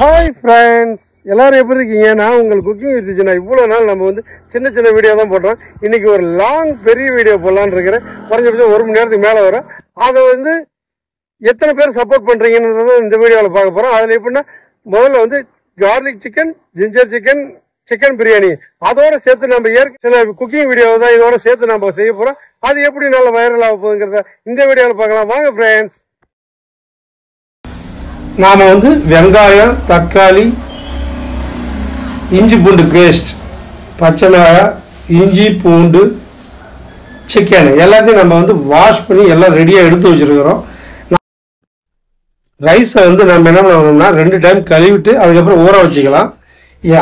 Hi friends, எல்லாரும் எப்படி இருக்கீங்க? நான் உங்கள் குக்கிங் வித் ஜினா. இவ்வளவு நாள் நம்ம வந்து சின்ன சின்ன வீடியோ தான் போடுறோம். இன்னைக்கு ஒரு லாங் பெரிய வீடியோ போடலான்னு இருக்கிறேன். குறைஞ்சபட்சம் 1 மணி நேரத்துக்கு மேலே வரும். அதை வந்து எத்தனை பேர் சப்போர்ட் பண்றீங்கன்றத இந்த வீடியோவில் பார்க்க போறோம். அதில் எப்படின்னா முதல்ல வந்து garlic chicken, ginger chicken, chicken biryani அதோட சேர்த்து நம்ம சில குக்கிங் வீடியோ தான் இதோட சேர்த்து நம்ம செய்ய போறோம். அது எப்படி நல்ல வைரல் ஆக போகுதுங்கிறத இந்த வீடியோவில் பார்க்கலாம். வாங்க ஃப்ரெண்ட்ஸ். நாம் வந்து வெங்காயம், தக்காளி, இஞ்சி பூண்டு பேஸ்ட், பச்சை மிளகாய், இஞ்சி பூண்டு, சிக்கன் எல்லாத்தையும் நம்ம வந்து வாஷ் பண்ணி எல்லாம் ரெடியாக எடுத்து வச்சுருக்கிறோம். ரைஸை வந்து நம்ம என்ன பண்ணணும்னா 2 டைம் கழுவிட்டு அதுக்கப்புறம் ஊற வச்சுக்கலாம்.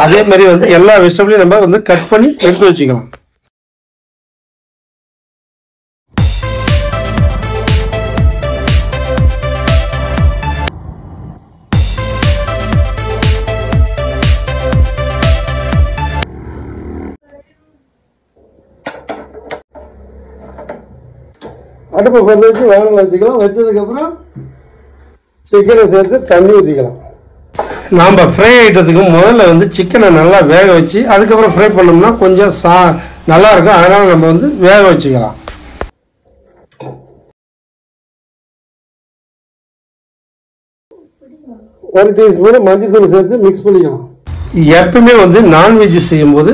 அதே மாதிரி வந்து எல்லா வெஜிடபிளையும் நம்ம வந்து கட் பண்ணி எடுத்து வச்சுக்கலாம். அடுப்பை பற்ற வச்சு வானல் வச்சுக்கலாம். வச்சதுக்கப்புறம் சிக்கனை சேர்த்து தண்ணி ஊற்றிக்கலாம். நாம் ஃப்ரை ஐட்டத்துக்கு முதல்ல வந்து சிக்கனை நல்லா வேக வச்சு அதுக்கப்புறம் ஃப்ரை பண்ணோம்னா கொஞ்சம் நல்லா இருக்கும். அதனால் நம்ம வந்து வேக வச்சுக்கலாம். ஒரு டீஸ்பூன் மஞ்சத்தூள் சேர்த்து மிக்ஸ் பண்ணிக்கலாம். எப்பவுமே வந்து நான்வெஜ் செய்யும்போது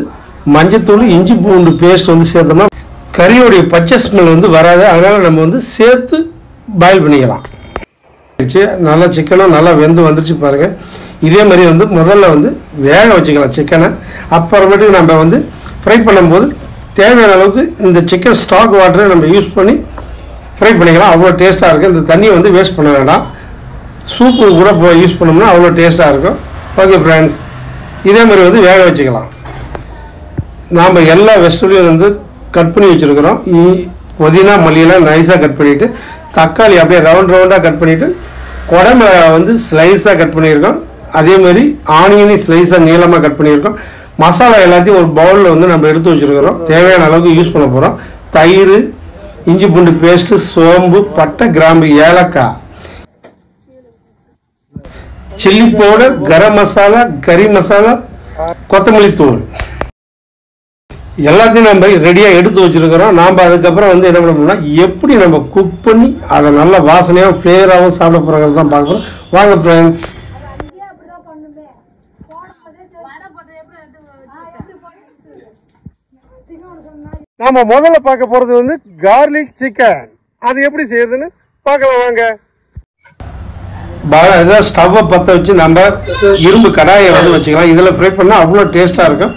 மஞ்சத்தூள், இஞ்சி பூண்டு பேஸ்ட் வந்து சேர்த்தோம்னா கறியோடைய பச்சை ஸ்மெல் வந்து வராது. அதனால் நம்ம வந்து சேர்த்து பாயில் பண்ணிக்கலாம். நல்லா சிக்கனும் நல்லா வெந்து வந்துருச்சு பாருங்கள். இதே மாதிரி வந்து முதல்ல வந்து வேக வச்சுக்கலாம் சிக்கனை. அப்புறமேட்டுக்கு நம்ம வந்து ஃப்ரை பண்ணும்போது தேவையான அளவுக்கு இந்த சிக்கன் ஸ்டாக் வாட்டரை நம்ம யூஸ் பண்ணி ஃப்ரை பண்ணிக்கலாம். அவ்வளோ டேஸ்ட்டாக இருக்கும். இந்த தண்ணியை வந்து வேஸ்ட் பண்ண வேண்டாம். சூப்பு கூட யூஸ் பண்ணோம்னா அவ்வளோ டேஸ்ட்டாக இருக்கும். ஓகே ஃப்ரெண்ட்ஸ், இதே மாதிரி வந்து வேக வச்சுக்கலாம். நாம் எல்லா வெஜிடபிளையும் வந்து கட் பண்ணி வச்சுருக்கிறோம். புதினா, மல்லியெல்லாம் நைஸாக கட் பண்ணிவிட்டு, தக்காளி அப்படியே ரவுண்டாக கட் பண்ணிவிட்டு, குடமிளகாய் வந்து ஸ்லைஸாக கட் பண்ணியிருக்கோம். அதேமாதிரி ஆனியனையும் ஸ்லைஸாக நீளமாக கட் பண்ணியிருக்கோம். மசாலா எல்லாத்தையும் ஒரு பவுலில் வந்து நம்ம எடுத்து வச்சுருக்கிறோம். தேவையான அளவுக்கு யூஸ் பண்ண போகிறோம். தயிர், இஞ்சி பூண்டு பேஸ்ட்டு, சோம்பு, பட்டை, கிராம்பு, ஏலக்காய், சில்லி பவுடர், கரம் மசாலா, கறி மசாலா, கொத்தமல்லி தூள் எல்லாத்தையும் நம்ம ரெடியாக எடுத்து வச்சுருக்கிறோம். நாம் அதுக்கப்புறம் வந்து என்ன பண்ணோம்னா எப்படி நம்ம குக் பண்ணி அதை நல்ல வாசனையாகவும் ஃப்ளேவராகவும் சாப்பிட போகிறோங்கிறது தான் பார்க்க போகிறோம். வாங்க ஃப்ரெண்ட்ஸ். நாம முதல்ல பார்க்க போகிறது வந்து கார்லிக் சிக்கன். அது எப்படி செய்யறதுன்னு பார்க்கலாம் வாங்க. ஏதாவது ஸ்டவ்வை பற்ற வச்சு நம்ம இரும்பு கடாயை வந்து வச்சுக்கலாம். இதில் ஃப்ரை பண்ணால் அவ்வளோ டேஸ்ட்டாக இருக்கும்.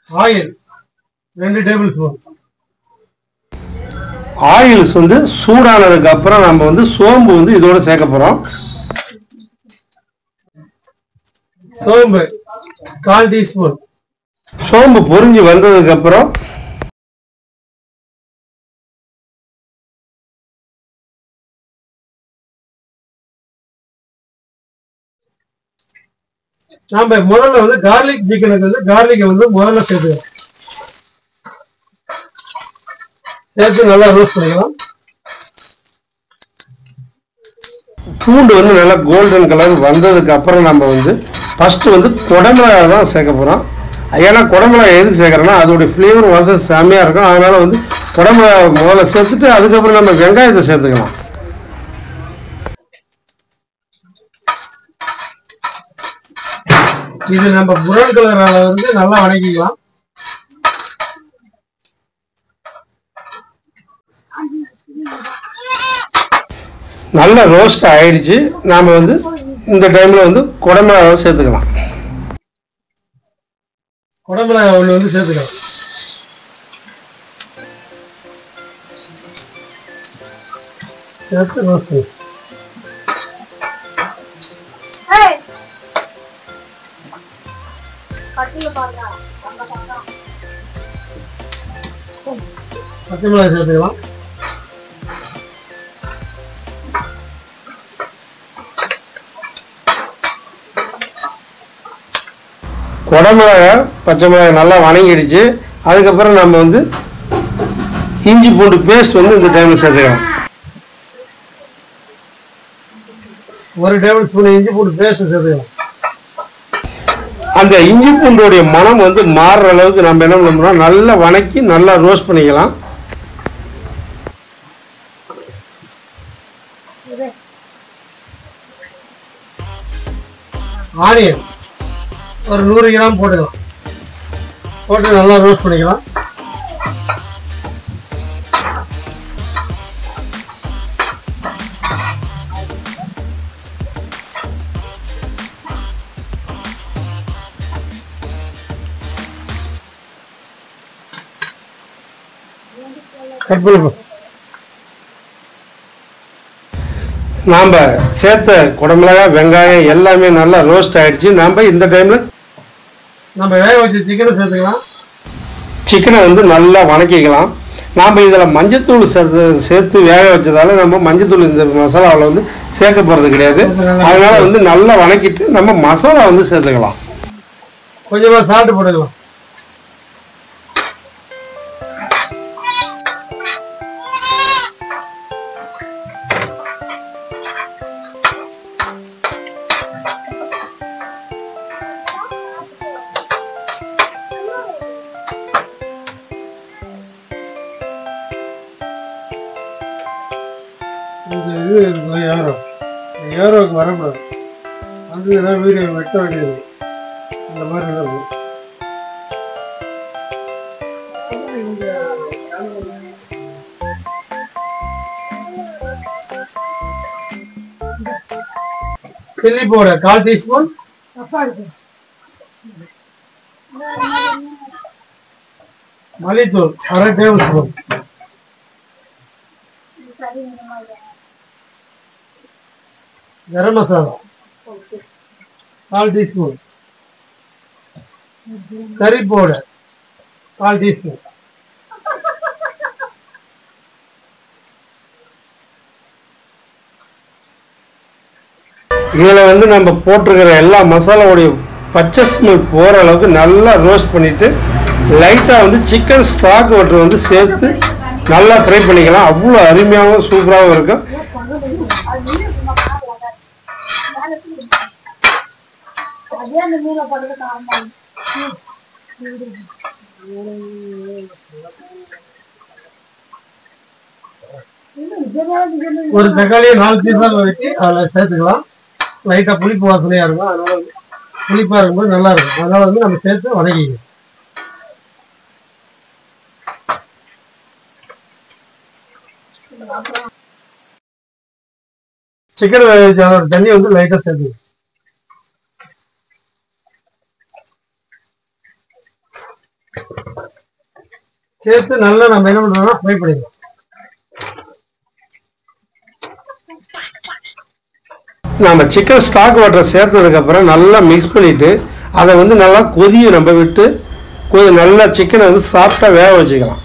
Oil 2 table spoon. ஆயில்ஸ் வந்து சூடானதுக்கு அப்புறம் நம்ம வந்து சோம்பு வந்து இதோட சேர்க்க போறோம். சோம்பு 1/4 டீஸ்பூன். சோம்பு பொரிஞ்சு வந்ததுக்கு அப்புறம் நாம முதல்ல வந்து கார்லிக் சிக்கனுக்கு வந்து கார்லிக்கை வந்து முதல்ல சேர்த்து நல்லா ரோஸ்ட் பண்ணிக்கலாம். பூண்டு வந்து நல்லா கோல்டன் கலர் வந்ததுக்கு அப்புறம் நம்ம வந்து ஃபர்ஸ்ட் வந்து குடமிளகாய் தான் சேர்க்க போறோம். ஏன்னா குடமிளகாய் எதுக்கு சேர்க்கறோம்னா அதோடைய ஃப்ளேவர் வாசனை செம்மையா இருக்கும். அதனால வந்து குடமிளகாய் முதல்ல சேர்த்துட்டு அதுக்கப்புறம் நம்ம வெங்காயத்தை சேர்த்துக்கலாம். இது நம்ம ப்ரௌன் கலரால வந்து நல்லா வதக்கிக்கலாம். நல்ல ரோஸ்ட் ஆயிடுச்சு. நாம வந்து இந்த டைம்ல வந்து குடமிளகாய் சேர்த்துக்கலாம். குடமிளகாய் ஒன்று வந்து சேர்த்துக்கலாம். சேர்த்து ரோஸ்ட் பச்சை மிளகாய் சேர்த்துக்கலாம். குடமிளகாய், பச்சை மிளகாய் நல்லா வணங்கிடுச்சு. அதுக்கப்புறம் நம்ம வந்து இஞ்சி பூண்டு பேஸ்ட் வந்து இந்த டைமில் சேர்த்துக்கலாம். 1 டேபிள் ஸ்பூன் இஞ்சி பூண்டு பேஸ்ட் சேர்த்துக்கலாம். அந்த இஞ்சி பூண்டோடைய மனம் வந்து மாறுற அளவுக்கு நம்ம என்ன பண்ணோம்னா நல்லா வணக்கி நல்லா ரோஸ்ட் பண்ணிக்கலாம். ஆனியன் ஒரு 100 கிராம் போட்டுக்கலாம். போட்டு நல்லா ரோஸ்ட் பண்ணிக்கலாம். நாம் சேர்த்த குடமிளகாய் வெங்காயம் எல்லாமே நல்லா ரோஸ்ட் ஆயிடுச்சு. நாம் இந்த டைமில் நம்ம வேக வச்ச சிக்கனை சேர்த்துக்கலாம். சிக்கனை வந்து நல்லா வணக்கிக்கலாம். நாம் இதில் மஞ்சத்தூள் சேர்த்து வேக வச்சதால நம்ம மஞ்சத்தூள் இந்த மசாலாவில் வந்து சேர்க்க போகிறது கிடையாது. அதனால் வந்து நல்லா வணக்கிட்டு நம்ம மசாலா வந்து சேர்த்துக்கலாம். கொஞ்சமாக சால்ட் போட்டுக்கலாம். இது ஏரோவுக்கு வரக்கூடாது. வந்து ஏதாவது வீடியோ வெட்ட வேண்டியது இந்த மாதிரி இருக்கும். சில்லி பவுடர் 1/4 டீஸ்பூன், மல்லித்தூள் 1/2 டேபிள் ஸ்பூன், गरम मसाला 1/4 टीस्पून, करी पाउडर 1/4 टीस्पून, இதில் வந்து நம்ம போட்டிருக்கிற எல்லா மசாலாவுடைய பச்சை ஸ்மெல் போகிற அளவுக்கு நல்லா ரோஸ்ட் பண்ணிவிட்டு லைட்டாக வந்து சிக்கன் ஸ்டாக் வாட்டர் வந்து சேர்த்து நல்லா ஃப்ரை பண்ணிக்கலாம். அவ்வளோ அருமையாகவும் சூப்பராகவும் இருக்கும். ஒரு தக்காளியை 4 பீஸாக வெட்டி அதில் சேர்த்துக்கலாம். லைட்டாக புளிப்பு வாசனையாக இருக்கும். அதனால வந்து புளிப்பாக இருக்கும்போது நல்லா இருக்கும். அதனால வந்து நம்ம சேர்த்து வதக்கிக்கலாம். சிக்கன் அதோட தண்ணி வந்து லைட்டாக சேர்த்துக்கலாம். சேர்த்து நல்லா நம்ம என்ன பண்ணுறோம்னா ஃப்ரை பண்ணிக்கலாம். நம்ம சிக்கன் ஸ்டாக் வாட்டர் சேர்த்ததுக்கப்புறம் நல்லா மிக்ஸ் பண்ணிவிட்டு அதை வந்து நல்லா கொதியை நம்ம விட்டு நல்லா சிக்கனை வந்து சாஃப்டாக வேக வச்சுக்கலாம்.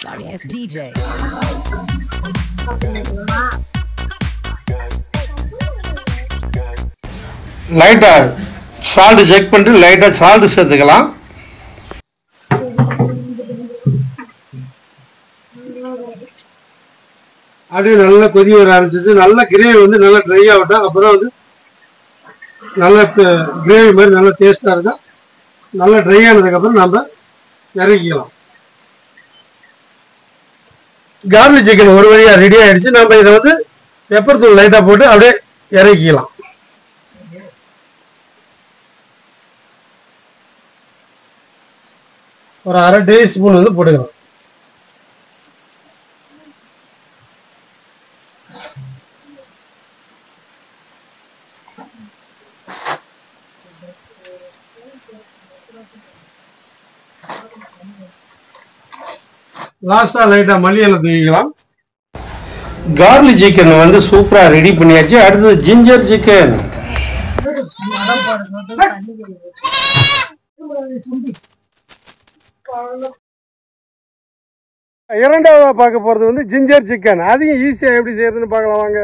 Sorry, it's DJ. லைட்டா சால்ட் செக் பண்ணிட்டு லைட்டா சால்ட் சேர்த்துக்கலாம். அப்படியே நல்லா கொதி வர ஆரம்பிச்சிச்சு. நல்ல கிரேவி வந்து நல்லா ட்ரை ஆகட்டும். அப்போதான் வந்து நல்ல கிரேவி மாதிரி நல்லா டேஸ்டாக இருக்கும். நல்லா ட்ரை ஆனதுக்கப்புறம் நம்ம இறக்கிக்கலாம். கார்லிக் சிக்கன் ஒரு வழியாக ரெடி ஆகிடுச்சு. நம்ம இதை வந்து பெப்பர் தூள் லைட்டாக போட்டு அப்படியே இறக்கிக்கலாம். ஒரு 1/2 டீஸ்பூன் வந்து போட்டுக்கலாம். லாஸ்டா லைட்டா மல்லி இலை தூவிக்கலாம். கார்லிக் சிக்கன் வந்து சூப்பரா ரெடி பண்ணியாச்சு. அடுத்தது ஜிஞ்சர் சிக்கன். இரண்டாவதா பார்க்க போறது வந்து ஜிஞ்சர் சிக்கன். அதையும் ஈஸியா எப்படி செய்யறதுன்னு பார்க்கலாம் வாங்க.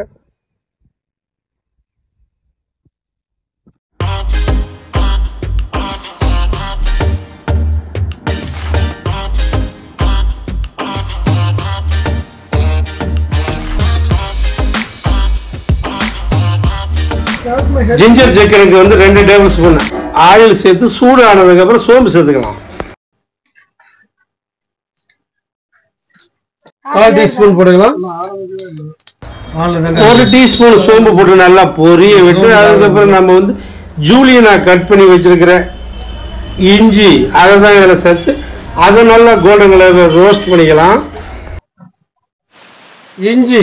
ஜிஞ்சர் சிக்கனுக்கு வந்து 2 டேபிள் ஸ்பூன் ஆயில் சேர்த்து சூடு ஆனதுக்கு அப்புறம் சோம்பு சேர்த்துக்கலாம். 1/4 டீஸ்பூன் போட்டுக்கலாம். 1 டீஸ்பூன் சோம்பு போட்டு நல்லா பொரிய விட்டு அதுக்கப்புறம் நம்ம வந்து ஜூலியனா கட் பண்ணி வச்சிருக்கிற இஞ்சி அதை தான் இதில் சேர்த்து அதை நல்லா கோல்டன் கலரில் ரோஸ்ட் பண்ணிக்கலாம். இஞ்சி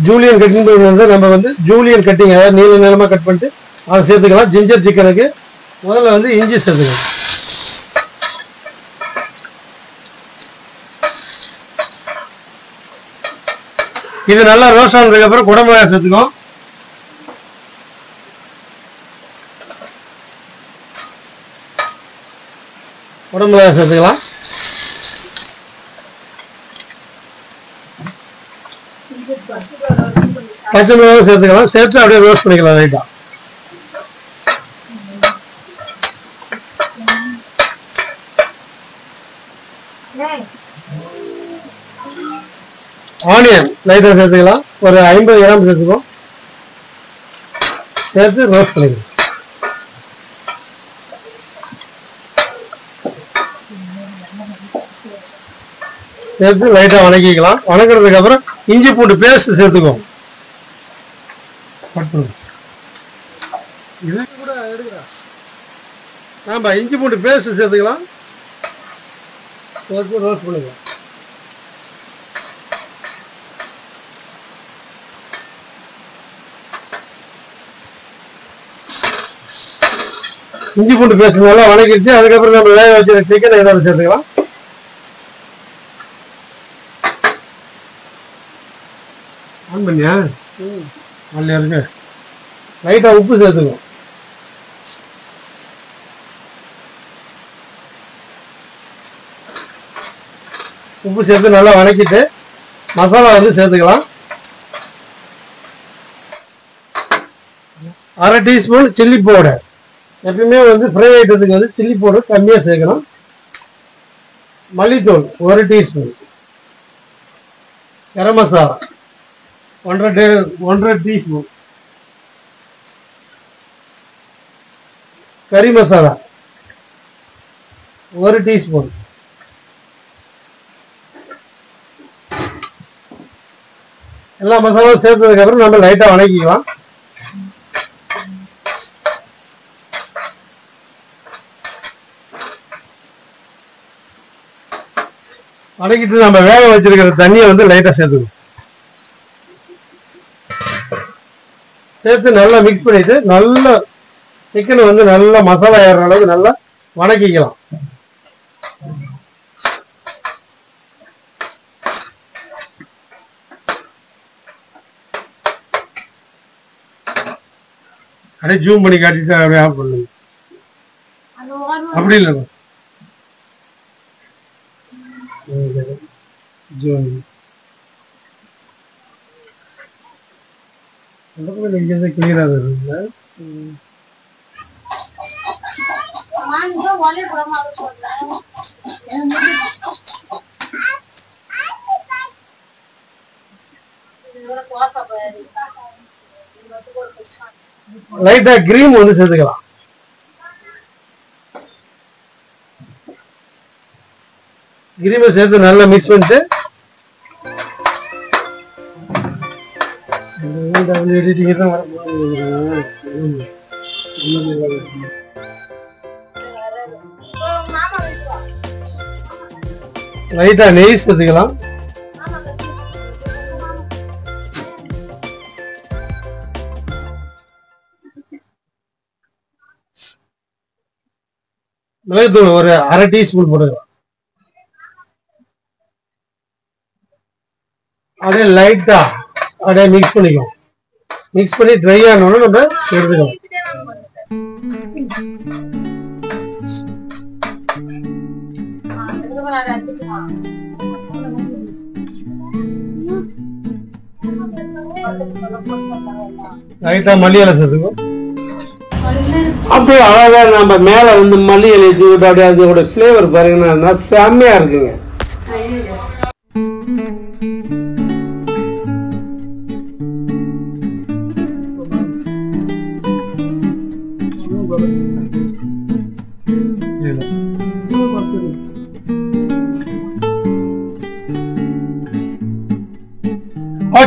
ஜூலியன் கட்டிங் பண்ணி நம்ம வந்து ஜூலியன் கட்டிங் அதாவது நீள நீளமாக கட் பண்ணிட்டு அதை சேர்த்துக்கலாம். ஜிஞ்சர் சிக்கனுக்கு முதல்ல வந்து இஞ்சி சேர்த்துக்கலாம். இது நல்லா ரோஸ்ட் ஆனதுக்கு அப்புறம் குடமிளகாய் சேர்த்துக்கோம். குடமிளகாய் சேர்த்துக்கலாம். பச்சை மிளகாய் சேர்த்துக்கலாம். சேர்த்து அப்படியே ரோஸ்ட் பண்ணிக்கலாம் லைட்டா. ஆனியன் லைட்டா சேர்த்துக்கலாம். ஒரு 50 கிராம் சேர்த்துக்கோம். சேர்த்து ரோஸ்ட் பண்ணிக்கலாம். சேர்த்து லைட்டா வணக்கிக்கலாம். வணக்கிறதுக்கு அப்புறம் இஞ்சி பூண்டு பேஸ்ட் சேர்த்துக்கோம். நாம இஞ்சி பூண்டு பேஸ்ட் சேர்த்துக்கலாம். சேர்த்து ரோஸ்ட் பண்ணிக்கலாம். இஞ்சி பூண்டு பேஸ்ட் நல்லா வணக்கிடுச்சு. அதுக்கப்புறம் நம்ம வேக வச்சிருக்க சிக்கன் ஏதாவது சேர்த்துக்கலாம். ஆன் பண்ணியா நல்லா இருக்கு. லைட்டா உப்பு சேர்த்துக்கணும். உப்பு சேர்த்து நல்லா வணக்கிட்டு மசாலா வந்து சேர்த்துக்கலாம். 1/2 டீஸ்பூன் சில்லி பவுடர். எப்பயுமே வந்து ஃப்ரை ஐட்டத்துக்கு வந்து சில்லி பவுடர் கம்மியாக சேர்க்கணும். மல்லித்தூள் 1 டீஸ்பூன். கரம் மசாலா 1/2 டீஸ்பூன். கறி மசாலா 1 டீஸ்பூன். எல்லா மசாலாவும் சேர்த்ததுக்கு அப்புறம் நம்ம லைட்டா வணக்கிக்கலாம். வணக்கிட்டு நம்ம வேக வச்சிருக்கிற தண்ணியை வந்து லைட்டா சேர்த்துக்கணும். சேர்த்து நல்லா மிக்ஸ் பண்ணிட்டு நல்லா சிக்கனை வந்து நல்லா மசாலா ஏறுற அளவுக்கு நல்லா வணக்கிக்கலாம். அப்படியே ஜூம் பண்ணி காட்டிட்டு அப்படியே ஆஃப் பண்ணுங்க. அப்படி இல்லை ஜூம் கிளியரா இருக்குல்ல. லைட்டா கிரீம் வந்து சேர்த்துக்கலாம். கிரீமை சேர்த்து நல்லா மிக்ஸ் பண்ணிட்டு லைட்டா நெய் சேர்த்துக்கலாம். மிளகுத்தூள் ஒரு 1/2 டீஸ்பூன் போட்டுக்கலாம். அப்படியே லைட்டா அப்படியே மிக்ஸ் பண்ணிக்கலாம். மிக்ஸ் பண்ணி ட்ரை ஆனோன்னு நம்ம எடுத்துக்கலாம். லைட்டா மல்லி இலை சேர்த்துக்கும். அப்படியே அழகா நம்ம மேல வந்து மல்லி இலை தூக்கிட்டு அப்படியே அதோட ஃபிளேவர் பாருங்கன்னா செம்மையா இருக்குங்க.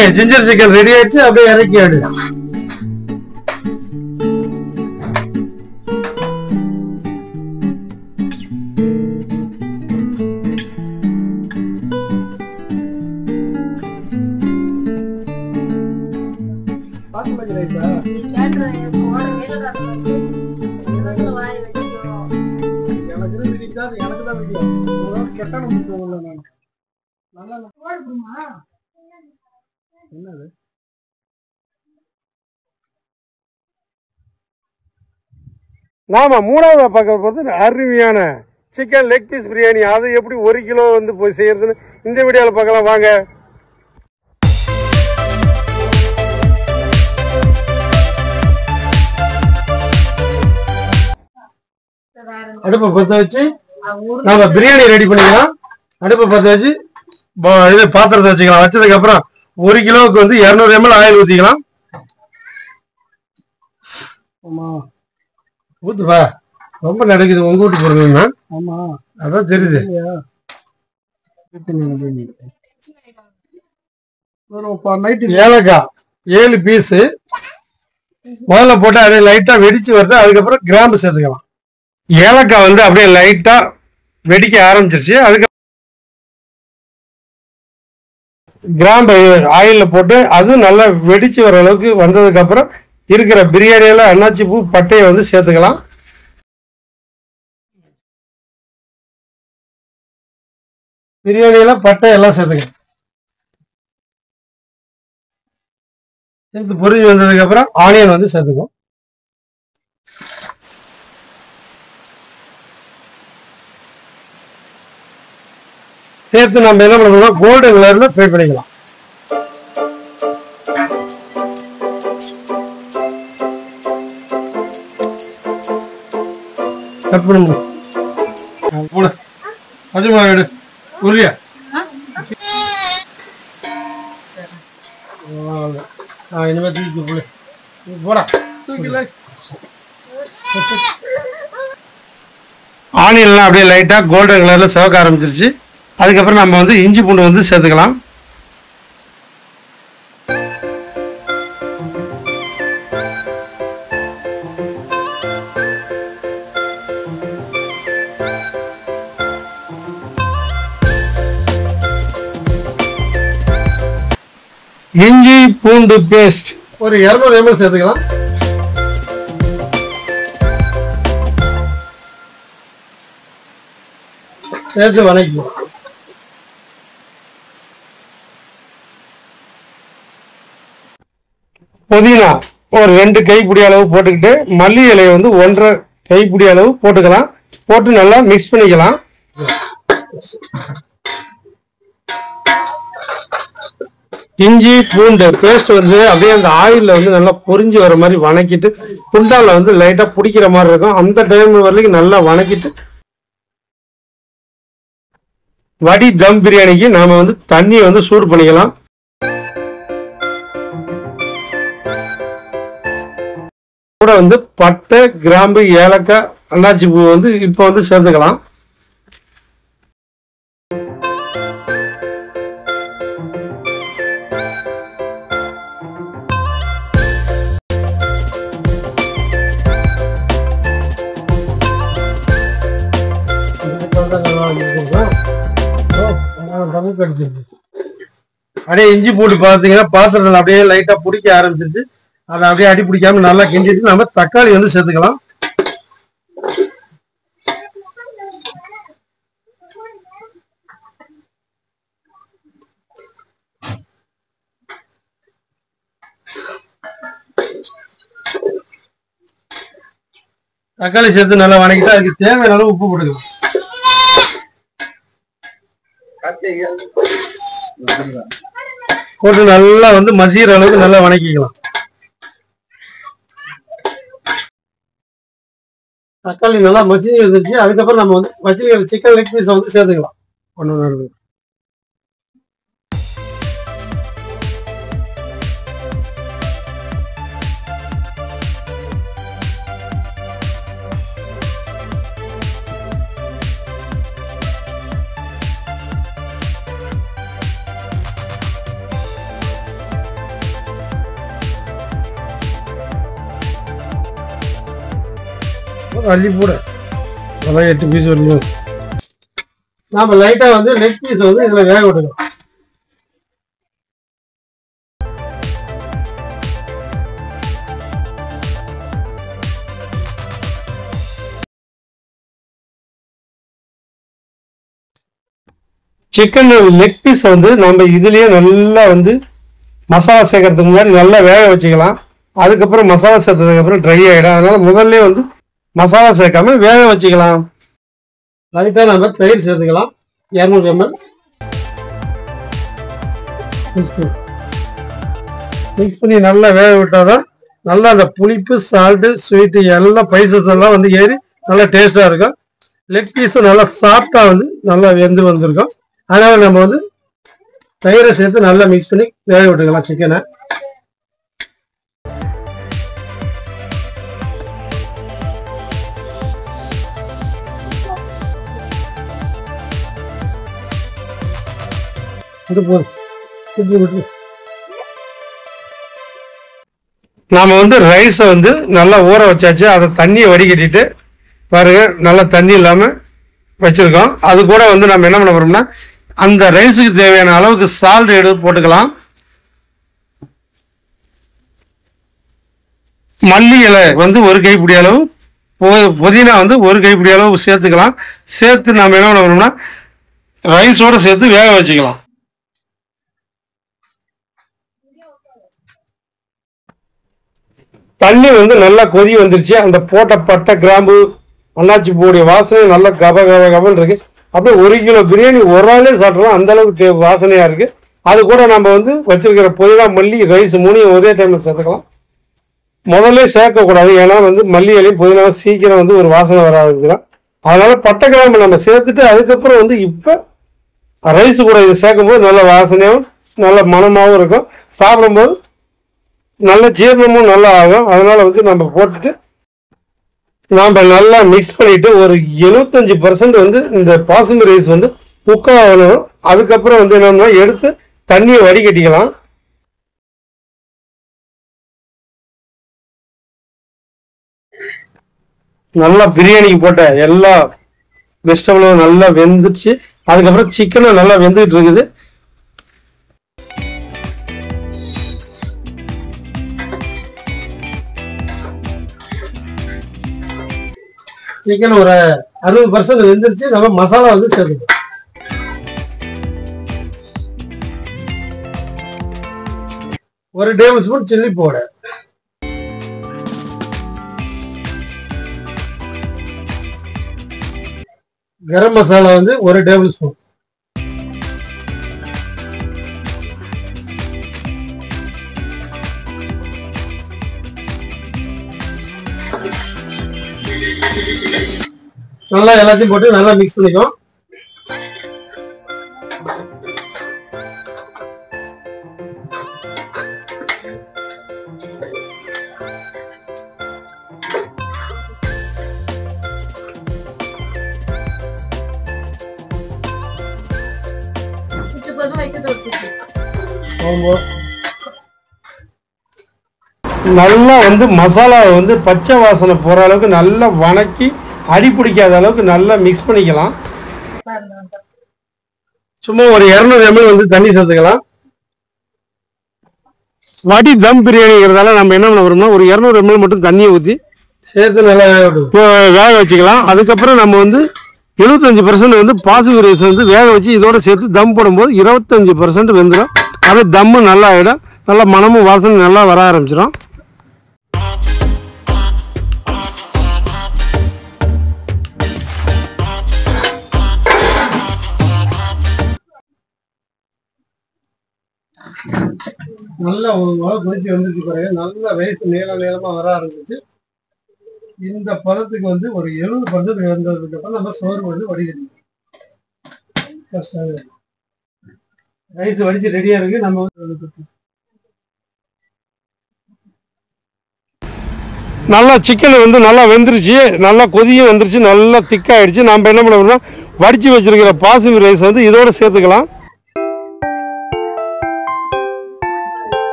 ஓகே, ஜிஞ்சர் சிக்கன் ரெடி ஆயிடுச்சு. அப்படியே இறக்கி ஆடு. நாம மூணாவது பார்க்க போகிறது அருமையான சிக்கன் லெக் பீஸ் பிரியாணி. அது எப்படி 1 கிலோ வந்து போய் செய்யறதுன்னு இந்த வீடியோவில் பார்க்கலாம் வாங்க. அடுப்பை பற்ற வச்சு நாம பிரியாணி ரெடி பண்ணிக்கலாம். அடுப்பை பற்ற வச்சு இது பாத்திரத்தை வச்சுக்கலாம். வச்சதுக்கு அப்புறம் 1 கிலோவுக்கு வந்து 200 ml ஆயில் ஊற்றிக்கலாம். ஊத்துப்பா, ரொம்ப நடக்குது உங்க வீட்டு போறதுன்னா. ஆமா, அதான் தெரியுது. ஏலக்காய் 7 பீஸ் முதல்ல போட்டு அப்படியே லைட்டா வெடிச்சு வருது. அதுக்கப்புறம் கிராம்பு சேர்த்துக்கலாம். ஏலக்காய் வந்து அப்படியே லைட்டா வெடிக்க ஆரம்பிச்சிருச்சு. அதுக்கு கிராம்பு ஆயில்ல போட்டு அது நல்லா வெடிச்சு வர அளவுக்கு வந்ததுக்கு அப்புறம் இருக்கிற பிரியாணியில அன்னாச்சி பூ பட்டையை வந்து சேர்த்துக்கலாம். பிரியாணியில பட்டை எல்லாம் சேர்த்துக்கலாம். சேர்த்து பொரிஞ்சு வந்ததுக்கு அப்புறம் ஆனியன் வந்து சேர்த்துக்கும். சேர்த்து நம்ம என்ன பண்ணணும், கோல்டன் கலர்ல ஃப்ரை பண்ணிக்கலாம். கட் பண்ணி போடு. பச்சை மிளகாய் எடு. உரியா இனிமே தூக்கி போடு. போடா. ஆனியன்லாம் அப்படியே லைட்டா கோல்டன் கலர்ல சிவக்க ஆரம்பிச்சிருச்சு. அதுக்கப்புறம் நம்ம வந்து இஞ்சி பூண்டு வந்து சேர்த்துக்கலாம். இஞ்சி பூண்டு பேஸ்ட் ஒரு 200 ml சேர்த்துக்கலாம். சேர்த்து வணக்கிக்கலாம். புதினா ஒரு 2 கைப்பிடி அளவு போட்டுக்கிட்டு மல்லி இலையை வந்து 1.5 கைப்பிடி அளவு போட்டுக்கலாம். போட்டு நல்லா மிக்ஸ் பண்ணிக்கலாம். இஞ்சி பூண்டு பேஸ்ட் வந்து அப்படியே அந்த ஆயில்ல வந்து நல்லா பொரிஞ்சு வர மாதிரி வணக்கிட்டு குண்டால வந்து லைட்டா பிடிக்கிற மாதிரி இருக்கும். அந்த டைம் வரைக்கும் நல்லா வணக்கிட்டு வடி தம் பிரியாணிக்கு நாம வந்து தண்ணியை வந்து சூடு பண்ணிக்கலாம். கூட வந்து பட்டை கிராம்பு ஏலக்காய் அன்னாச்சி பூ வந்து இப்ப வந்து சேர்த்துக்கலாம். அப்படியே இஞ்சி பூண்டு பாத்தீங்கன்னா பாத்திரத்துல அப்படியே லைட்டா பிடிக்க ஆரம்பிச்சிருச்சு. அதை அப்படியே அடி பிடிக்காம நல்லா கிண்டிட்டு நம்ம தக்காளி வந்து சேர்த்துக்கலாம். தக்காளி சேர்த்து நல்லா வணக்கிட்டு அதுக்கு தேவையான அளவு உப்பு போட்டுக்கலாம். போட்டு நல்லா வந்து மசிகிற அளவுக்கு நல்லா வணக்கிக்கலாம். தக்காளி நல்லா மசிஞ்சு வந்துருச்சு. அதுக்கப்புறம் நம்ம வந்து வச்சிருக்கிற சிக்கன் லெக் பீஸை வந்து சேர்த்துக்கலாம். ஒன்று அள்ளி போட அதெல்லாம் 8 பீஸ் வரணும். நாம் லைட்டாக வந்து லெக் பீஸ் வந்து இதில் வேக விடணும். சிக்கன் லெக் பீஸ் வந்து நம்ம இதுலேயே நல்லா வந்து மசாலா சேர்க்கறதுக்கு முன்னாடி நல்லா வேக வச்சுக்கலாம். அதுக்கப்புறம் மசாலா சேர்த்ததுக்கப்புறம் ட்ரை ஆகிடும். அதனால் முதல்ல வந்து மசாலா சேர்க்காம வேக வச்சுக்கலாம். லைட்டாக நம்ம தயிர் சேர்த்துக்கலாம். 200 ml மிக்ஸ் பண்ணி நல்லா வேக விட்டால் தான் நல்லா அந்த புளிப்பு சால்ட்டு ஸ்வீட்டு எல்லாம் ஸ்பைசஸ் எல்லாம் வந்து ஏறி நல்லா டேஸ்ட்டாக இருக்கும். லெக் பீஸும் நல்லா சாஃப்டாக வந்து நல்லா வெந்து வந்திருக்கும். அதனால் நம்ம வந்து தயிரை சேர்த்து நல்லா மிக்ஸ் பண்ணி வேக விட்டுக்கலாம் சிக்கனை. நாம வந்து ரைஸை வந்து நல்லா ஊற வச்சாச்சு. அதை தண்ணியை வடிகட்டிட்டு பாருங்க நல்லா தண்ணி இல்லாமல் வச்சிருக்கோம். அது கூட வந்து நம்ம என்ன பண்ண போறோம்னா அந்த ரைஸுக்கு தேவையான அளவுக்கு சால்ட் எடுத்து போட்டுக்கலாம். மல்லி இலை வந்து 1 கைப்பிடி அளவு, புதினா வந்து 1 கைப்பிடி அளவு சேர்த்துக்கலாம். சேர்த்து நம்ம என்ன பண்ண போறோம்னா ரைஸோட சேர்த்து வேக வச்சுக்கலாம். தண்ணி வந்து நல்லா கொதி வந்துருச்சு. அந்த போட்ட பட்டை கிராம்பு அன்னாச்சி பூடைய வாசனை நல்லா கப கப கபன்னு இருக்கு. அப்படியே 1 கிலோ பிரியாணி ஒரு ஆளே சாப்பிடலாம், அந்த அளவுக்கு வாசனையா இருக்கு. அது கூட நம்ம வந்து வச்சிருக்கிற புதினா மல்லி ரைஸ் 3 ஒரே டைம்ல சேர்த்துக்கலாம். முதல்ல சேர்க்கக்கூடாது, ஏன்னா வந்து மல்லி இலையும் புதினாவும் சீக்கிரம் வந்து ஒரு வாசனை வர ஆரம்பிச்சிடும். அதனால பட்டை கிராம்பு நம்ம சேர்த்துட்டு அதுக்கப்புறம் வந்து இப்போ ரைஸ் கூட இதை சேர்க்கும் போது நல்ல வாசனையாகவும் நல்ல மனமாகவும் இருக்கும். சாப்பிடும்போது நல்ல ஜீரணமும் நல்லா ஆகும். அதனால வந்து நம்ம போட்டுட்டு நாம் நல்லா மிக்ஸ் பண்ணிட்டு ஒரு 75% வந்து இந்த பாசுமதி ரைஸ் வந்து குக் ஆகணும். அதுக்கப்புறம் வந்து என்னன்னா எடுத்து தண்ணியை வடிகட்டிக்கலாம். நல்லா பிரியாணிக்கு போட்ட எல்லா வெஜிடபிளும் நல்லா வெந்துச்சு. அதுக்கப்புறம் சிக்கனும் நல்லா வெந்துகிட்டு இருக்குது. சிக்கன் ஒரு 60% வெந்துருச்சு. நம்ம மசாலா வந்து சேர்த்துக்கலாம். ஒரு table spoon chilli powder, garam masala வந்து 1 டேபிள் ஸ்பூன், நல்லா எல்லாத்தையும் போட்டு நல்லா மிக்ஸ் பண்ணிக்கும். நல்லா வந்து மசாலாவை வந்து பச்சை வாசனை போற அளவுக்கு நல்லா வணக்கி அடி பிடிக்காத அளவுக்கு நல்லா மிக்ஸ் பண்ணிக்கலாம். சும்மா ஒரு 200 ml வந்து தண்ணி சேர்த்துக்கலாம். வடி தம் பிரியாணிங்கிறதால நம்ம என்ன பண்ண போறோம்னா ஒரு 200 ml மட்டும் தண்ணியை ஊற்றி சேர்த்து நல்லா வேக வச்சுக்கலாம். அதுக்கப்புறம் நம்ம வந்து 75% வந்து பாசுமதி ரைஸ் வந்து வேக வச்சு இதோட சேர்த்து தம் போடும்போது 25% வெந்துடும். அப்படியே தம்மு நல்லா ஆகிடும். நல்லா மனமும் வாசனை நல்லா வர ஆரம்பிச்சிடும். நல்லா கொதிச்சு வந்துச்சு பாருங்க. நல்லா ரைஸ் நீளமா வர ஆரம்பிச்சு. இந்த பதத்துக்கு வந்து ஒரு 70% வெந்ததுக்கு அப்புறம் நம்ம சோறு வந்து வடிகட்டணும். ரைஸ் வடிச்சு ரெடியா இருக்கு. நம்ம நல்லா சிக்கன் வந்து நல்லா வெந்துருச்சு, நல்லா கொதியும் வந்துருச்சு, நல்லா திக்காயிடுச்சு. நம்ம என்ன பண்ணோம்னா வடிச்சு வச்சிருக்கிற பாசுமதி ரைஸ் வந்து இதோட சேர்த்துக்கலாம்.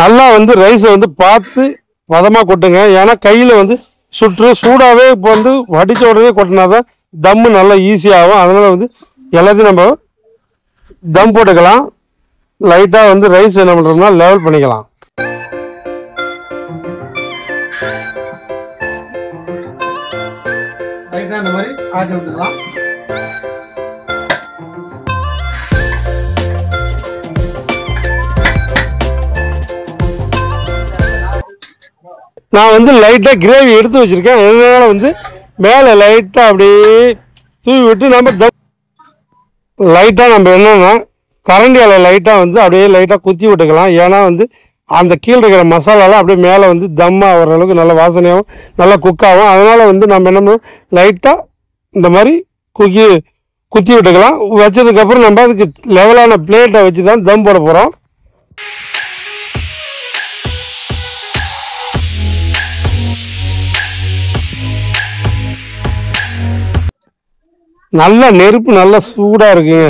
நல்லா வந்து ரைஸை வந்து பார்த்து பதமாக கொட்டுங்க. ஏன்னா கையில் வந்து சுற்று சூடாகவே இப்போ வந்து வடித்த உடனே கொட்டினா தான் தம்மு நல்லா ஈஸியாகும். அதனால் வந்து எல்லாத்தையும் நம்ம தம் போட்டுக்கலாம். லைட்டாக வந்து ரைஸ் என்ன பண்ணுறோம்னா லெவல் பண்ணிக்கலாம். லைட்டாக இந்த மாதிரி ஆட்டி விட்டுக்கலாம். நான் வந்து லைட்டாக கிரேவி எடுத்து வச்சுருக்கேன். அதனால வந்து மேலே லைட்டாக அப்படியே தூவி விட்டு நம்ம லைட்டாக நம்ம என்னென்னா கரண்டியால் லைட்டாக வந்து அப்படியே லைட்டாக குத்தி விட்டுக்கலாம். ஏன்னா வந்து அந்த கீழே இருக்கிற மசாலாலாம் அப்படியே மேலே வந்து தம்மாக வர அளவுக்கு நல்ல வாசனையாகவும் நல்லா குக்காகும். அதனால் வந்து நம்ம என்ன பண்ணணும் லைட்டாக இந்த மாதிரி குத்தி விட்டுக்கலாம். வச்சதுக்கப்புறம் நம்ம அதுக்கு லெவலான பிளேட்டை வச்சு தான் தம் போட போகிறோம். நல்லா நெருப்பு நல்லா சூடாக இருக்குங்க.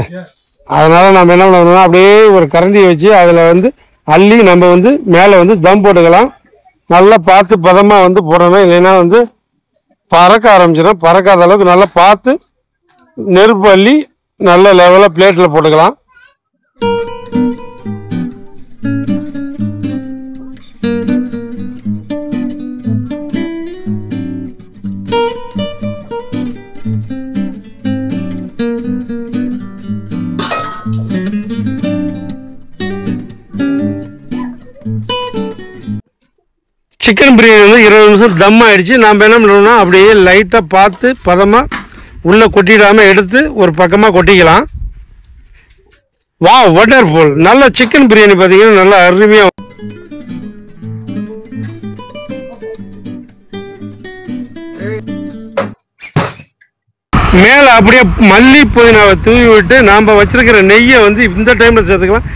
அதனால் நம்ம என்ன பண்ணணும் அப்படியே ஒரு கரண்டியை வச்சு அதில் வந்து அள்ளி நம்ம வந்து மேலே வந்து தம் போட்டுக்கலாம். நல்லா பார்த்து பதமாக வந்து போடணும். இல்லைன்னா வந்து பறக்க ஆரம்பிச்சிடும். பறக்காத அளவுக்கு நல்லா பார்த்து நெருப்பு அள்ளி நல்ல லெவலாக பிளேட்டில் போட்டுக்கலாம். சிக்கன் பிரியாணி வந்து 20 நிமிஷம் தம் ஆகிடுச்சு. நம்ம என்ன பண்ணணும்னா அப்படியே லைட்டாக பார்த்து பதமாக உள்ளே கொட்டிடாமல் எடுத்து ஒரு பக்கமாக கொட்டிக்கலாம். வா வண்டர்ஃபுல். நல்ல சிக்கன் பிரியாணி பார்த்தீங்கன்னா நல்லா அருமையாக மேலே அப்படியே மல்லி புதினாவை தூவி விட்டு நாம் வச்சுருக்கிற நெய்யை வந்து இந்த டைமில் சேர்த்துக்கலாம்.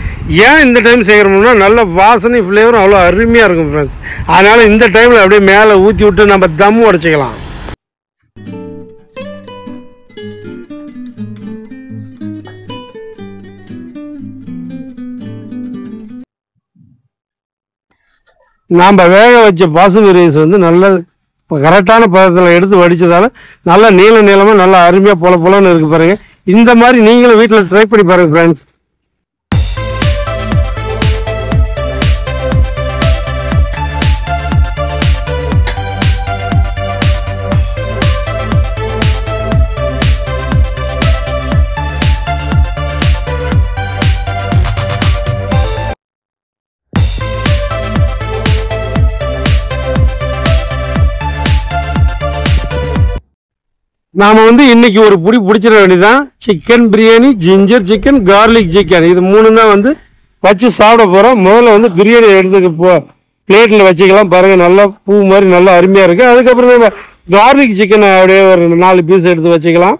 ஏன் இந்த டைம் செய்கிறோம்னா நல்ல வாசனை ஃப்ளேவரும் அவ்வளோ அருமையாக இருக்கும் ஃப்ரெண்ட்ஸ். அதனால் இந்த டைமில் அப்படியே மேலே ஊற்றி விட்டு நம்ம தம் உடைச்சிக்கலாம். நாம் வேக வச்ச பாசுமதி ரைஸ் வந்து நல்ல கரெக்டான பதத்தில் எடுத்து வடித்ததால் நல்லா நீளமாக நல்லா அருமையாக பொலன்னு இருக்குது பாருங்கள். இந்த மாதிரி நீங்களும் வீட்டில் ட்ரை பண்ணி பாருங்கள் ஃப்ரெண்ட்ஸ். நாம் வந்து இன்றைக்கி ஒரு பிடிச்சிட வேண்டியதான். Chicken biryani, ginger chicken, garlic chicken, இது 3 தான் வந்து வச்சு சாப்பிட போகிறோம். முதல்ல வந்து பிரியாணி எடுத்துக்க பிளேட்டில் வச்சுக்கலாம். பாருங்கள் நல்லா பூ மாதிரி நல்லா அருமையாக இருக்குது. அதுக்கப்புறம் நம்ம கார்லிக் சிக்கனை அப்படியே ஒரு 4 பீஸ் எடுத்து வச்சுக்கலாம்.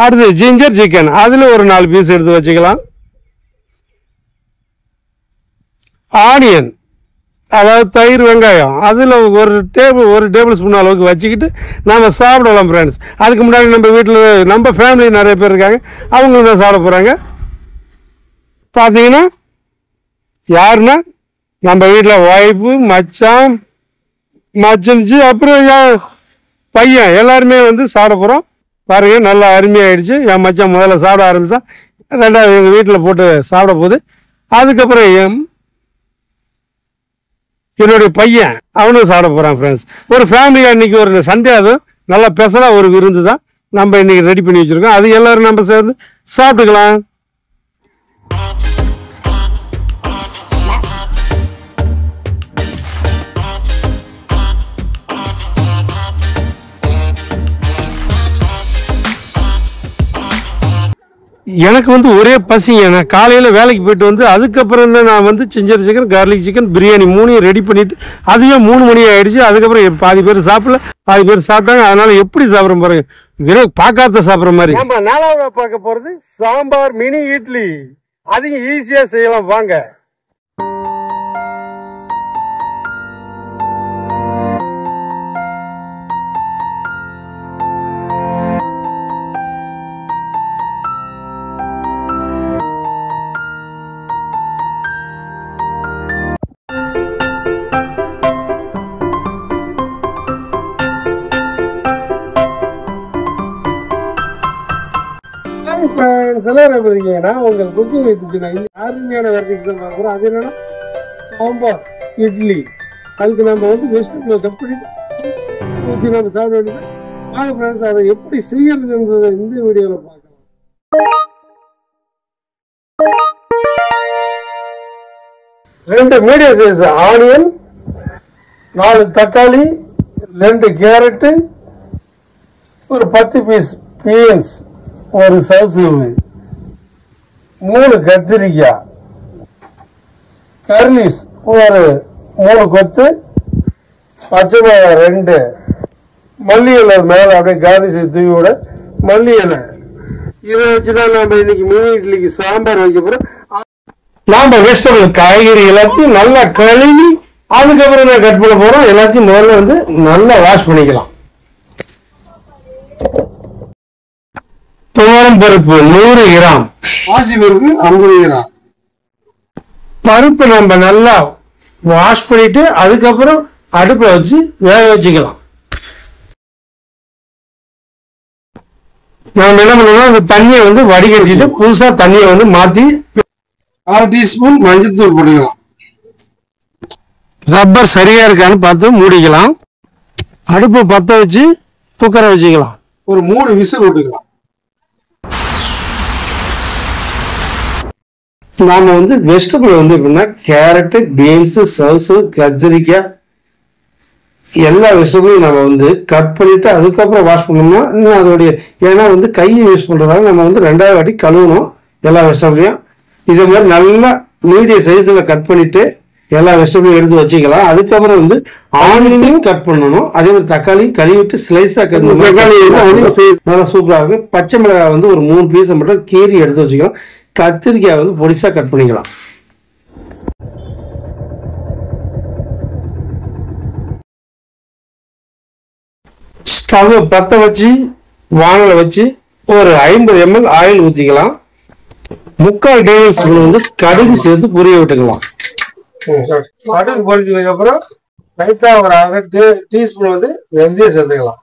அடுத்து ஜிஞ்சர் சிக்கன், அதில் ஒரு 4 பீஸ் எடுத்து வச்சுக்கலாம். ஆனியன் அதாவது தயிர் வெங்காயம் அதில் ஒரு டேபிள் ஸ்பூன் அளவுக்கு வச்சுக்கிட்டு நாம் சாப்பிடலாம் ஃப்ரெண்ட்ஸ். அதுக்கு முன்னாடி நம்ம வீட்டில் நம்ம ஃபேமிலி நிறைய பேர் இருக்காங்க, அவங்களும் தான் சாப்பிட போகிறாங்க. பார்த்தீங்கன்னா யாருன்னா நம்ம வீட்டில் ஒய்ஃபு, மச்சன்ச்சு, அப்புறம் என் பையன் எல்லாருமே வந்து சாப்பிட போகிறோம். பாருங்கள் நல்லா அருமையாகிடுச்சு. என் மச்சான் முதல்ல சாப்பிட ஆரம்பித்தான், 2வது எங்கள் வீட்டில் போட்டு சாப்பிட போகுது. அதுக்கப்புறம் என்னுடைய பையன் அவனும் சாப்பிட போகிறான் ஃப்ரெண்ட்ஸ். ஒரு ஃபேமிலியாக இன்றைக்கி ஒரு சண்டே அதுவும் நல்லா ஸ்பெஷலாக ஒரு விருந்து தான் நம்ம இன்றைக்கி ரெடி பண்ணி வச்சுருக்கோம். அது எல்லோரும் நம்ம சேர்ந்து சாப்பிட்டுக்கலாம். எனக்கு வந்து ஒரே பசிங்க. நான் காலையில் வேலைக்கு போயிட்டு வந்து அதுக்கப்புறம் தான் நான் வந்து ginger chicken, garlic chicken, biryani 3 ready பண்ணிவிட்டு அதுவே 3 மணி ஆகிடுச்சு. அதுக்கப்புறம் பாதி பேர் சாப்பிடல, பாதி பேர் சாப்பிட்டாங்க. அதனால் எப்படி சாப்பிட்ற பாருங்க, வெறும் பார்க்காத சாப்பிட்ற மாதிரி. நம்ம 4வது பார்க்க போகிறது சாம்பார் மினி இட்லி. அதையும் ஈஸியாக செய்யலாம் வாங்க. சில இருக்கீங்கன்னா உங்கள் குக்கிங் வச்சுச்சுன்னா அருமையான வெரைட்டிஸ் தான் பார்க்குறோம். அது என்னன்னா சாம்பார் இட்லி. அதுக்கு நம்ம வந்து வெஜிடபிள் கட் பண்ணி ஊற்றி நம்ம சாப்பிட வேண்டியது. வாங்க ஃப்ரெண்ட்ஸ், அதை எப்படி செய்யறதுன்றதை இந்த வீடியோவில் பார்க்கலாம். 2 மீடியம் சைஸ் ஆனியன், 4 தக்காளி, 2 கேரட்டு, ஒரு 10 பீஸ் பீன்ஸ், ஒரு சவுசூவு, 3 கத்திரிக்காய், கர்லீஸ் ஒரு 3 கொத்து, பச்சை மிளகாய் 2, மல்லி இலை மேலே அப்படியே கார்னிஷ் தூவி விட மல்லி இலை. இதை வச்சுதான் நம்ம இன்னைக்கு மினி இட்லிக்கு சாம்பார் வைக்க போறோம். நாம வெஜிடபிள் காய்கறி எல்லாத்தையும் நல்லா கழுவி அதுக்கப்புறம் தான் கட் பண்ண போறோம். எல்லாத்தையும் முதல்ல வந்து நல்லா வாஷ் பண்ணிக்கலாம். துவரம் பருப்பு 100 கிராம், பாசி பருப்பு 50 கிராம். பருப்பு நம்ம நல்லா வாஷ் பண்ணிட்டு அதுக்கப்புறம் அடுப்புல வச்சு வேக வச்சுக்கலாம். நாம என்ன பண்ணோம்னா அந்த தண்ணியை வந்து வடிகட்டிட்டு புதுசா தண்ணியை வந்து மாத்தி 1/2 டீஸ்பூன் மஞ்சள் தூள் போட்டுக்கலாம். ரப்பர் சரியா இருக்கான்னு பார்த்து மூடிக்கலாம். அடுப்பு பத்த வச்சு குக்கரை வச்சுக்கலாம். ஒரு 3 விசில் விட்டுக்கலாம். நாம வந்து வெஜிடபிள் வந்து எப்படின்னா கேரட்டு, பீன்ஸ், சவுசு, கத்திரிக்காய் எல்லா வெஜிடபிளையும் நம்ம வந்து கட் பண்ணிட்டு அதுக்கப்புறம் வாஷ் பண்ணோம்னா இன்னும் அதோடைய, ஏன்னா வந்து கையை யூஸ் பண்றதால நம்ம வந்து 2வது வாட்டி கழுவணும் எல்லா வெஜிடபிளையும். இதே மாதிரி நல்லா மீடியம் சைஸ்ல கட் பண்ணிட்டு எல்லா வெஜிடபிளையும் எடுத்து வச்சுக்கலாம். அதுக்கப்புறம் வந்து ஆனியனையும் கட் பண்ணணும். அதே மாதிரி தக்காளியும் கழுவிட்டு ஸ்லைஸா நல்லா சூப்பரா இருக்கும். பச்சை மிளகாய் வந்து ஒரு 3 பீஸை மட்டும் கீரி எடுத்து வச்சுக்கலாம். கத்திரிக்காய் வந்து பொடிசா கட் பண்ணிக்கலாம். ஸ்டவ் பத்த வச்சு வானலை வச்சு ஒரு 50 ml ஆயில் ஊற்றிக்கலாம். 3/4 டேபிள் ஸ்பூன் வந்து கடுகு சேர்த்து புரிய விட்டுக்கலாம். கடுகு பொரிச்சதுக்கு அப்புறம் லைட்டா ஒரு 1/2 டீஸ்பூன் வந்து வெந்தயம் சேர்த்துக்கலாம்.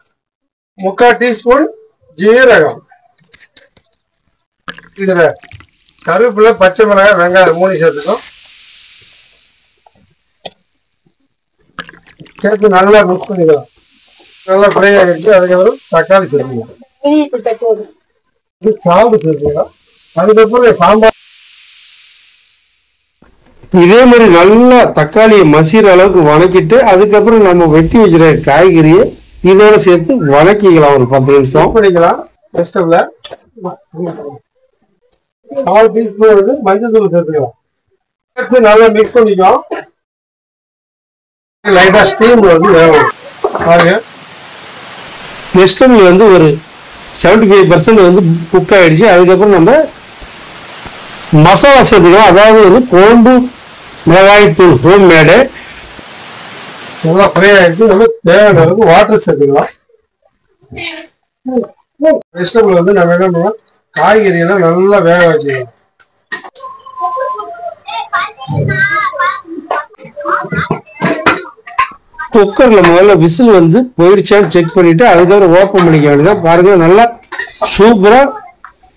3/4 டீஸ்பூன் ஜீரகம், இதுல கருவேப்பிலை, பச்சை மிளகாய், வெங்காயம் 3 சேர்த்துக்கலாம். சேர்த்து நல்லா மிக்ஸ் பண்ணிக்கலாம். நல்லா ஃப்ரை ஆகிடுச்சு. அதுக்கப்புறம் தக்காளி சேர்த்துக்கலாம். சாப்பிட்டு சேர்த்துக்கலாம். அதுக்கப்புறம் சாம்பார் இதே மாதிரி நல்லா தக்காளியை மசிற அளவுக்கு வணக்கிட்டு அதுக்கப்புறம் நம்ம வெட்டி வச்சிருக்க காய்கறியை இதோட சேர்த்து வணக்கிக்கலாம். ஒரு 10 நிமிஷம் பண்ணிக்கலாம். வெஜிடபிள்ல 4 டீஸ்பூன் வந்து மஞ்சள் தூள் சேர்த்துக்கலாம். சேர்த்து நல்லா மிக்ஸ் பண்ணிக்கலாம். லைட்டா ஸ்டீம் வந்து வேகும். வெஜிடபிள் வந்து ஒரு 75% வந்து குக் ஆயிடுச்சு. அதுக்கப்புறம் நம்ம மசாலா சேர்த்துக்கலாம். அதாவது வந்து குழம்பு மிளகாய் தூள் ஹோம் மேடு நல்லா ஃப்ரை ஆகிடுச்சு. நம்ம தேவையான அளவுக்கு வாட்டர் சேர்த்துக்கலாம். வெஜிடபிள் வந்து நம்ம என்ன பண்ணுவோம், காய்கறி எல்லாம் நல்லா வேக வச்சுக்கலாம். குக்கர்ல முதல்ல விசில் வந்து போயிடுச்சான்னு செக் பண்ணிட்டு அதுக்கப்புறம் ஓப்பன் பண்ணிக்க வேண்டியதான். பாருங்க நல்லா சூப்பரா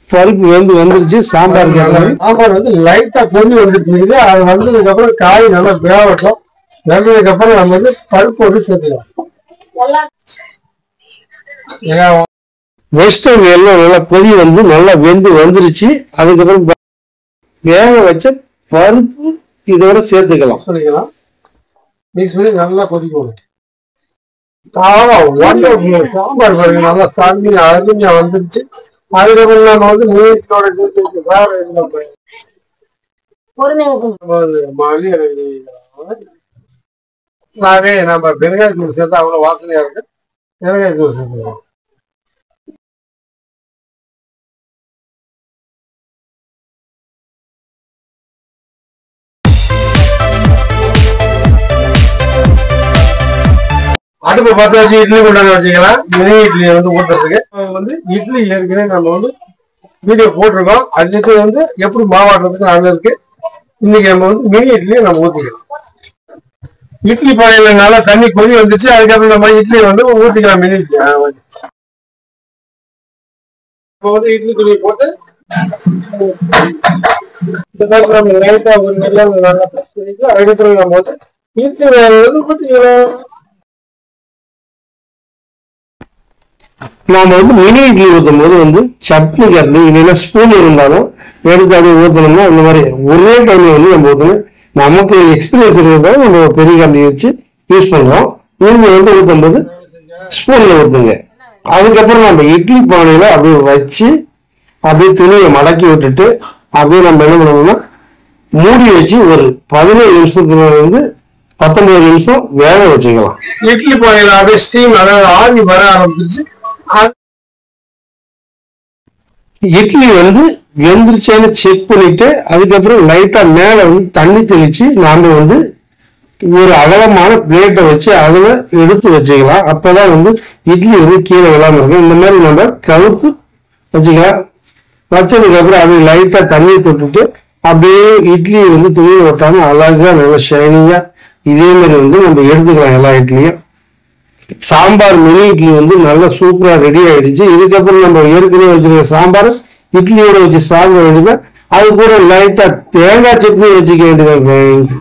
பருப்பு வந்துருச்சு. சாம்பார் சாம்பார் வந்து லைட்டா பொண்ணு வந்துட்டு இருக்குது. அது வந்ததுக்கு அப்புறம் காய் நல்லா வேகட்டும். வெந்ததுக்கு அப்புறம் நம்ம வந்து பருப்பு வந்து சேர்த்துக்கலாம். வெஜிடபிள் எல்லாம் நல்லா கொதி வந்து நல்லா வெந்து வந்துருச்சு. அதுக்கப்புறம் வேக வச்ச பருப்பு இதோட சேர்த்துக்கலாம். சொல்லிக்கலாம். மிக்ஸ் பண்ணி நல்லா கொதிக்கணும். சாம்பார் பாருங்க நல்லா சாமி அருமையா வந்துருச்சு. அதுக்கப்புறம் நம்ம வந்து மீனோட நம்ம பெருங்காயத்தூள் சேர்த்தா அவ்வளவு வாசனையா இருக்கு. பெருங்காயத்தூள் சேர்த்துக்கலாம். அடுப்பு பத்த வச்சு இட்லி கொண்டாந்து வச்சுக்கலாம். மினி இட்லி வந்து ஊட்டுறதுக்கு வந்து இட்லி ஏற்கனவே நம்ம வந்து வீடியோ போட்டிருக்கோம். அதுக்கு வந்து எப்படி மாவாட்டுறதுக்கு அங்க இருக்கு. இன்னைக்கு நம்ம வந்து மினி இட்லியை நம்ம ஊத்திக்கலாம். இட்லி பானையில நல்லா தண்ணி கொதி வந்துச்சு. அதுக்கப்புறம் நம்ம இட்லி வந்து ஊத்திக்கலாம். மினி இட்லி இப்போ வந்து இட்லி துணி போட்டு இந்த மாதிரி நம்ம லைட்டா ஒரு நல்லா ப்ரெஸ் பண்ணிட்டு அதுக்கப்புறம் நம்ம வந்து இட்லி வேறது பார்த்தீங்களா நாம வந்து மினி இட்லி ஊற்றும் போது வந்து சட்னி கரண்டி இல்லைன்னா ஸ்பூன் இருந்தாலும் எடுத்து அப்படியே ஊற்றணும்னா இந்த மாதிரி ஒரே டைம்ல வந்து நம்ம ஊற்றணும். நமக்கு எக்ஸ்பீரியன்ஸ் இருக்கிறதால நம்ம பெரிய கரண்டி வச்சு யூஸ் பண்றோம். நீங்க வந்து ஊற்றும் போது ஸ்பூன்ல ஊற்றுங்க. அதுக்கப்புறம் நம்ம இட்லி பானையில அப்படியே வச்சு அப்படியே துணியை மடக்கி விட்டுட்டு அப்படியே நம்ம என்ன பண்ணணும்னா மூடி வச்சு ஒரு 17 நிமிஷத்துல இருந்து 19 நிமிஷம் வேக வச்சுக்கலாம். இட்லி பானையில அப்படியே ஸ்டீம் அதாவது ஆவி வர ஆரம்பிச்சு இட்லி வந்து வெந்துருச்சான்னு செக் பண்ணிட்டு அதுக்கப்புறம் லைட்டா மேல வந்து தண்ணி தெளிச்சு நாம வந்து ஒரு அகலமான பிளேட்டை வச்சு அதுல எடுத்து வச்சுக்கலாம். அப்பதான் வந்து இட்லி வந்து கீழே விழாம இருக்கும். இந்த மாதிரி நம்ம கவுத்து வச்சுக்கலாம். வச்சதுக்கு அப்புறம் அப்படியே லைட்டா தண்ணியை தொட்டுட்டு அப்படியே இட்லி வந்து துணியை ஒட்டாம அழகா நல்லா ஷைனிங்கா இதே மாதிரி வந்து நம்ம எடுத்துக்கலாம் எல்லா இட்லியும். சாம்பார் மினி இட்லி வந்து நல்லா சூப்பரா ரெடி ஆயிடுச்சு. இதுக்கப்புறம் நம்ம ஏற்கனவே வச்சிருக்க சாம்பார் இட்லியோட வச்சு சாப்பிட வேண்டியது. அது கூட லைட்டா தேங்காய் சட்னி வச்சுக்க வேண்டியது.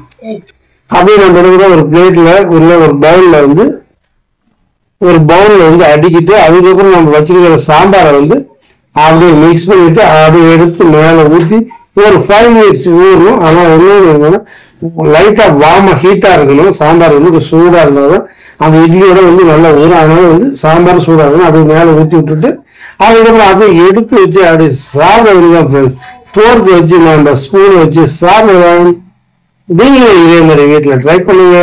அப்படியே நம்ம எடுக்கிற ஒரு பிளேட்ல உள்ள ஒரு பவுல்ல வந்து அடிக்கிட்டு அதுக்கப்புறம் நம்ம வச்சிருக்கிற சாம்பாரை வந்து அப்படியே மிக்ஸ் பண்ணிட்டு அப்படியே எடுத்து மேல ஊற்றி ஒரு 5 மினிட்ஸ் ஊறணும். ஆனா என்ன லைட்டா வார்மா ஹீட்டா இருக்கணும். சாம்பார் வந்து சூடா இருந்தாலும் அந்த இட்லியோட வந்து நல்லா ஊறும். அதனால வந்து சாம்பார் சூடா இருக்கணும். அப்படியே மேல ஊற்றி விட்டுட்டு அதுக்கப்புறம் அப்படியே எடுத்து வச்சு அப்படியே சாப்பிட வேண்டியதான் ஃப்ரெண்ட்ஸ். ஃபோர்க் வச்சு நம்ம ஸ்பூன் வச்சு சாப்பிடலாம். நீங்களும் இதே மாதிரி வீட்டுல ட்ரை பண்ணுங்க.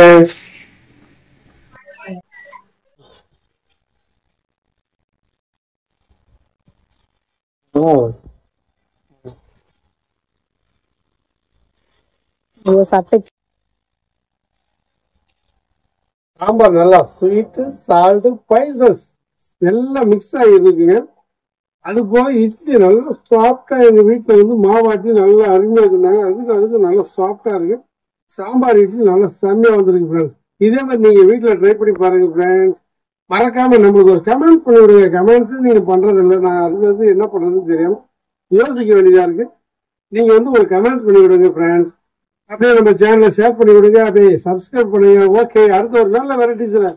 சாம்பார் நல்லா ஸ்வீட்டு சால்ட்டு ஸ்பைசஸ் எல்லாம் மிக்ஸ் ஆகிருக்குங்க. அது போக இட்லி நல்லா சாஃப்டா எங்க வீட்டுல வந்து மாவாட்டி நல்லா அருமையா இருந்தாங்க. அதுக்கு நல்லா சாஃப்டா இருக்கு. சாம்பார் இட்லி நல்லா செம்மையா வந்திருக்கு ஃப்ரெண்ட்ஸ். இதே மாதிரி நீங்க வீட்டுல ட்ரை பண்ணி பாருங்க ஃப்ரெண்ட்ஸ். மறக்காம நம்மளுக்கு ஒரு கமெண்ட் பண்ணி விடுங்க. கமெண்ட்ஸ் நீங்க பண்றது இல்லை. நான் அடுத்தது என்ன பண்றதுன்னு தெரியாம யோசிக்க வேண்டியதா இருக்கு. நீங்க வந்து ஒரு கமெண்ட்ஸ் பண்ணி விடுங்க ஃப்ரெண்ட்ஸ். அப்படியே நம்ம சேனலை ஷேர் பண்ணி விடுங்க. அப்படியே சப்ஸ்கிரைப் பண்ணுங்க. ஓகே, அடுத்த ஒரு நல்ல வெரைட்டிஸ்ல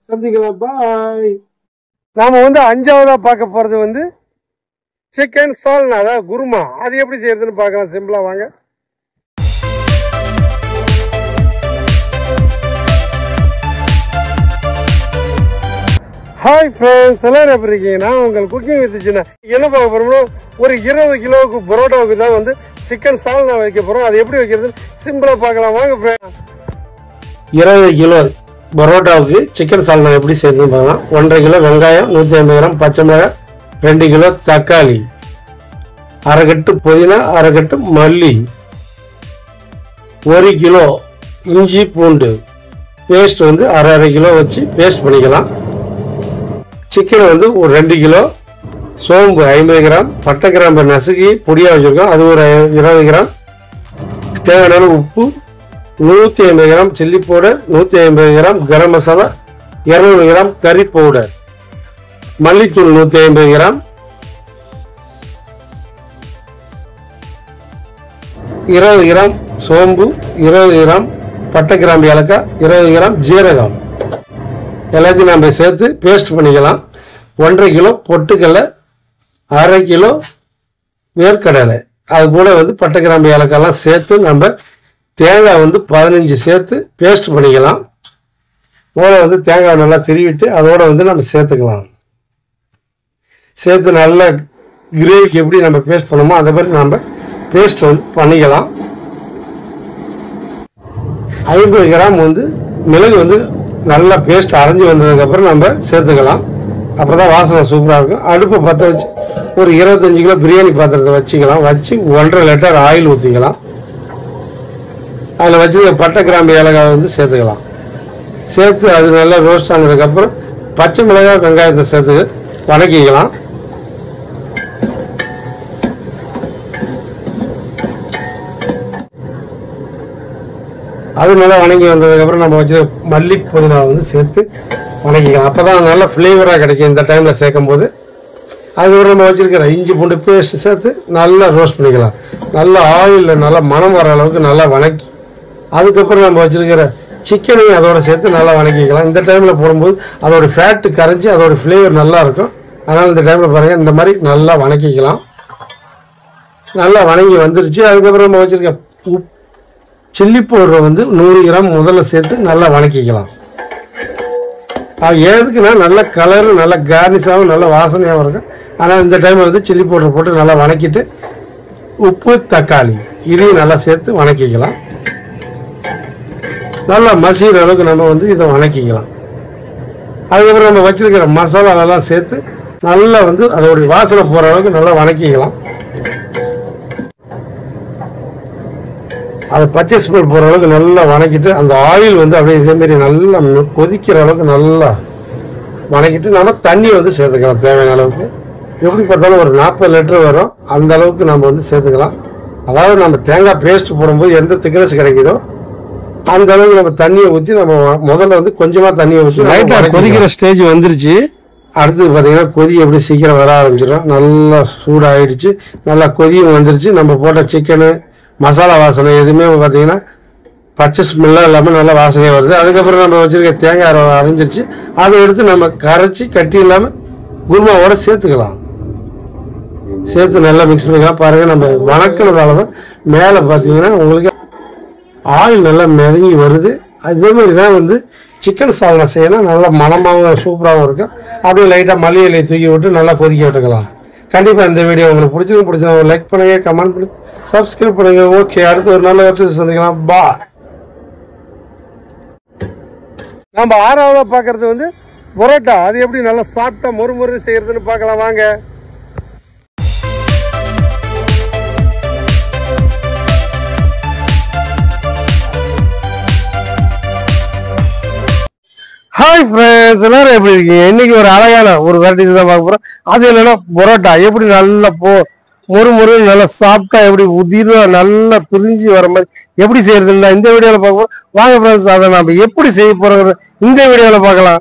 சந்திக்கலாம். பாய். நாம வந்து 5ஆவதா பார்க்க போறது வந்து சிக்கன் சால்னா, அதாவது குருமா. அது எப்படி செய்யறதுன்னு பார்க்கலாம். சிம்பிளா வாங்க. ஹாய் ஃப்ரெண்ட்ஸ், எல்லாரும் எப்படி இருக்கீங்க? நான் உங்கள் குக்கிங் வித்துச்சுன்னா என்ன பார்க்க போறோம்னா ஒரு 20 கிலோவுக்கு பரோட்டாவுக்கு தான் வந்து சிக்கன் சால்னா வைக்க போறோம். அது எப்படி வைக்கிறது சிம்பிளா பார்க்கலாம் வாங்க ஃப்ரெண்ட்ஸ். 20 கிலோ பரோட்டாவுக்கு சிக்கன் சால்னா எப்படி செய்யறதுன்னு பார்க்கலாம். 1.5 கிலோ வெங்காயம், 150 கிராம் பச்சை மிளகாய், 2 கிலோ தக்காளி, அரை கட்டு புதினா, அரை கட்டு மல்லி, 1 கிலோ இஞ்சி பூண்டு பேஸ்ட் வந்து அரை கிலோ வச்சு பேஸ்ட் பண்ணிக்கலாம். சிக்கன் வந்து ஒரு 2 கிலோ, சோம்பு 50 கிராம், பட்டை கிராம்பு நசுக்கி பொடியாக வச்சுருக்கோம், அது ஒரு 20 கிராம், தேவையான உப்பு, 150 gram chilli powder, 150 gram garam masala, 200 gram கறி பவுடர், மல்லித்தூள் 150 கிராம், 20 கிராம் சோம்பு, 20 கிராம் பட்டை கிராம்பு ஏலக்காய், 20 கிராம் ஜீரகம் எல்லாத்தையும் நம்ம சேர்த்து பேஸ்ட் பண்ணிக்கலாம். 1.5 கிலோ பொட்டுக்கடலை, அரை கிலோ வேர்க்கடலை, அது கூட வந்து பட்டை கிராம்பு ஏலக்காய்லாம் சேர்த்து நம்ம தேங்காய் வந்து 15 சேர்த்து பேஸ்ட் பண்ணிக்கலாம். போல வந்து தேங்காய் நல்லா திருவிட்டு அதோட வந்து நம்ம சேர்த்துக்கலாம். சேர்த்து நல்லா கிரேவிக்கு எப்படி நம்ம பேஸ்ட் பண்ணுமோ அந்த மாதிரி நம்ம பேஸ்ட் வந்து பண்ணிக்கலாம். 50 கிராம் வந்து மிளகு வந்து நல்லா பேஸ்ட் அரைஞ்சி வந்ததுக்கப்புறம் நம்ம சேர்த்துக்கலாம். அப்போ தான் வாசனை சூப்பராக இருக்கும். அடுப்பை பற்ற வச்சு ஒரு 25 கிலோ பிரியாணி பாத்திரத்தை வச்சுக்கலாம். வச்சு 1.5 லிட்டர் ஆயில் ஊற்றிக்கலாம். அதில் வச்சு பட்டை கிராம்பு ஏலக்காய் வந்து சேர்த்துக்கலாம். சேர்த்து அது நல்லா ரோஸ்ட் ஆனதுக்கப்புறம் பச்சை மிளகாய் வெங்காயத்தை சேர்த்து வதக்கிக்கலாம். அது நல்லா வணங்கி வந்ததுக்கப்புறம் நம்ம வச்சு மல்லி புதினா வந்து சேர்த்து வணங்கிக்கலாம். அப்போ தான் நல்லா ஃப்ளேவராக கிடைக்கும் இந்த டைமில் சேர்க்கும் போது. அதுக்கப்புறம் நம்ம வச்சுருக்கிற இஞ்சி பூண்டு பேஸ்ட் சேர்த்து நல்லா ரோஸ்ட் பண்ணிக்கலாம். நல்லா ஆயிலில் நல்லா மணம் வர அளவுக்கு நல்லா வணக்கி அதுக்கப்புறம் நம்ம வச்சுருக்கிற சிக்கனையும் அதோடு சேர்த்து நல்லா வணக்கிக்கலாம். இந்த டைமில் போடும்போது அதோட ஃபேட்டு கரைஞ்சி அதோட ஃப்ளேவர் நல்லாயிருக்கும். அதனால் இந்த டைமில் பாருங்கள் இந்த மாதிரி நல்லா வணக்கிக்கலாம். நல்லா வணங்கி வந்துருச்சு. அதுக்கப்புறம் நம்ம வச்சுருக்க சில்லி பவுடரை வந்து 100 கிராம் முதல்ல சேர்த்து நல்லா வணக்கிக்கலாம். அது எதுக்குன்னா நல்ல கலரு நல்ல கார்னிஷாகவும் நல்ல வாசனையாகவும் இருக்கும். ஆனால் இந்த டைமில் வந்து சில்லி பவுடர் போட்டு நல்லா வணக்கிட்டு உப்பு தக்காளி இதையும் நல்லா சேர்த்து வணக்கிக்கலாம். நல்லா மசிகிற அளவுக்கு நம்ம வந்து இதை வணக்கிக்கலாம். அதுக்கப்புறம் நம்ம வச்சுருக்கிற மசாலா அதெல்லாம் சேர்த்து நல்லா வந்து அதோடைய வாசனை போகிற அளவுக்கு நல்லா வணக்கிக்கலாம். அதை பச்சை ஸ்மெல் போகிற அளவுக்கு நல்லா வணக்கிட்டு அந்த ஆயில் வந்து அப்படியே இதேமாரி நல்லா கொதிக்கிற அளவுக்கு நல்லா வணக்கிட்டு நம்ம தண்ணி வந்து சேர்த்துக்கலாம் தேவையான அளவுக்கு. எப்படி பார்த்தாலும் ஒரு 40 லிட்டர் வரும். அந்த அளவுக்கு நம்ம வந்து சேர்த்துக்கலாம். அதாவது நம்ம தேங்காய் பேஸ்ட் போடும்போது எந்த திக்னஸ் கிடைக்குதோ அந்த அளவுக்கு நம்ம தண்ணியை ஊற்றி நம்ம முதல்ல வந்து கொஞ்சமாக தண்ணியை ஊற்றி லைட்டாக கொதிக்கிற ஸ்டேஜ் வந்துருச்சு. அடுத்தது பார்த்தீங்கன்னா கொதி எப்படி சீக்கிரம் வர ஆரம்பிச்சிடும். நல்லா சூடாகிடுச்சு. நல்லா கொதியும் வந்துருச்சு. நம்ம போட்ட சிக்கனு மசாலா வாசனை எதுவுமே பார்த்தீங்கன்னா பச்சை ஸ்மெல்லாம் இல்லாமல் நல்லா வாசனையாக வருது. அதுக்கப்புறம் நம்ம வச்சுருக்க தேங்காய் அரைஞ்சிருச்சு. அதை எடுத்து நம்ம கரைச்சி கட்டி இல்லாமல் குருமாவோட சேர்த்துக்கலாம். சேர்த்து நல்லா மிக்ஸ் பண்ணிக்கலாம். பாருங்கள் நம்ம வணக்கினதால தான் மேலே பார்த்தீங்கன்னா உங்களுக்கு ஆயில் நல்லா மிதங்கி வருது. அதேமாரி தான் வந்து சிக்கன் சால்னா செய்யணும். நல்லா மணமாகவும் சூப்பராகவும் இருக்கும். அப்படியே லைட்டாக மல்லி இலையை தூக்கி விட்டு நல்லா கொதிக்க விட்டுக்கலாம். கண்டிப்பாக இந்த வீடியோ உங்களுக்கு பிடிச்சா லைக் பண்ணுங்கள், கமெண்ட் பண்ணுங்கள், சப்ஸ்கிரைப் பண்ணுங்கள். ஓகே, அடுத்து ஒரு நல்ல வெற்றி சந்திக்கலாம். பா. நம்ம 6வதா பார்க்கறது வந்து பரோட்டா. அது எப்படி நல்லா சாப்பிட்டா மொறு செய்யறதுன்னு பார்க்கலாம் வாங்க. ஹாய் ஃப்ரெண்ட்ஸ், எல்லாரும் எப்படி இருக்கீங்க? இன்னைக்கு ஒரு அழகான ஒரு வெரைட்டிஸ் தான் பார்க்க போறோம். அது என்னன்னா பரோட்டா எப்படி நல்லா மொறு நல்லா சாப்பிட்டா எப்படி உதிரா நல்லா பிரிஞ்சு வர மாதிரி எப்படி செய்யறதுன்னா இந்த வீடியோல பார்க்க போறோம். வாங்க ஃப்ரெண்ட்ஸ், அதை நம்ம எப்படி செய்ய போறோம் இந்த வீடியோல பார்க்கலாம்.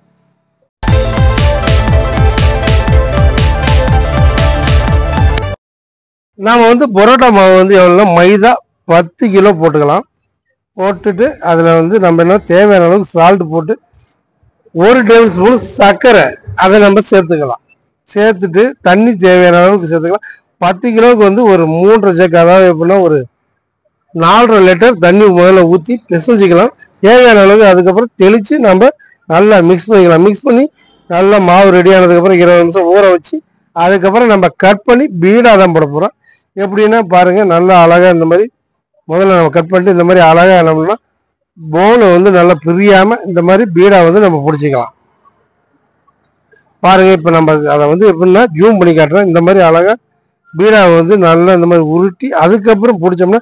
நாம வந்து பரோட்டா மாவு வந்து எவ்வளோ மைதா 10 கிலோ போட்டுக்கலாம். போட்டுட்டு அதில் வந்து நம்ம என்ன தேவையான அளவுக்கு சால்ட் போட்டு 1 டேபிள் ஸ்பூன் சர்க்கரை அதை நம்ம சேர்த்துக்கலாம். சேர்த்துட்டு தண்ணி தேவையான அளவுக்கு சேர்த்துக்கலாம். 10 கிலோவுக்கு வந்து ஒரு 3.5 ஜக், அதாவது எப்படின்னா ஒரு 4.5 லிட்டர் தண்ணி முதல்ல ஊற்றி பிசைஞ்சிக்கலாம் தேவையான அளவுக்கு. அதுக்கப்புறம் தெளித்து நம்ம நல்லா மிக்ஸ் பண்ணிக்கலாம். மிக்ஸ் பண்ணி நல்லா மாவு ரெடி ஆனதுக்கப்புறம் 20 நிமிஷம் ஊற வச்சு அதுக்கப்புறம் நம்ம கட் பண்ணி பீடாக தான் போட போகிறோம். எப்படின்னா பாருங்கள், நல்லா அழகாக இந்த மாதிரி முதல்ல நம்ம கட் பண்ணிட்டு இந்த மாதிரி அழகாக நம்மளா போனை வந்து நல்லா பிரியாமல் இந்த மாதிரி பீடா வந்து நம்ம பிடிச்சிக்கலாம். பாருங்கள், இப்போ நம்ம அதை வந்து எப்படின்னா ஜூம் பண்ணி காட்டுறோம். இந்த மாதிரி அழகாக பீடாவை வந்து நல்லா இந்த மாதிரி உருட்டி அதுக்கப்புறம் பிடிச்சோம்னா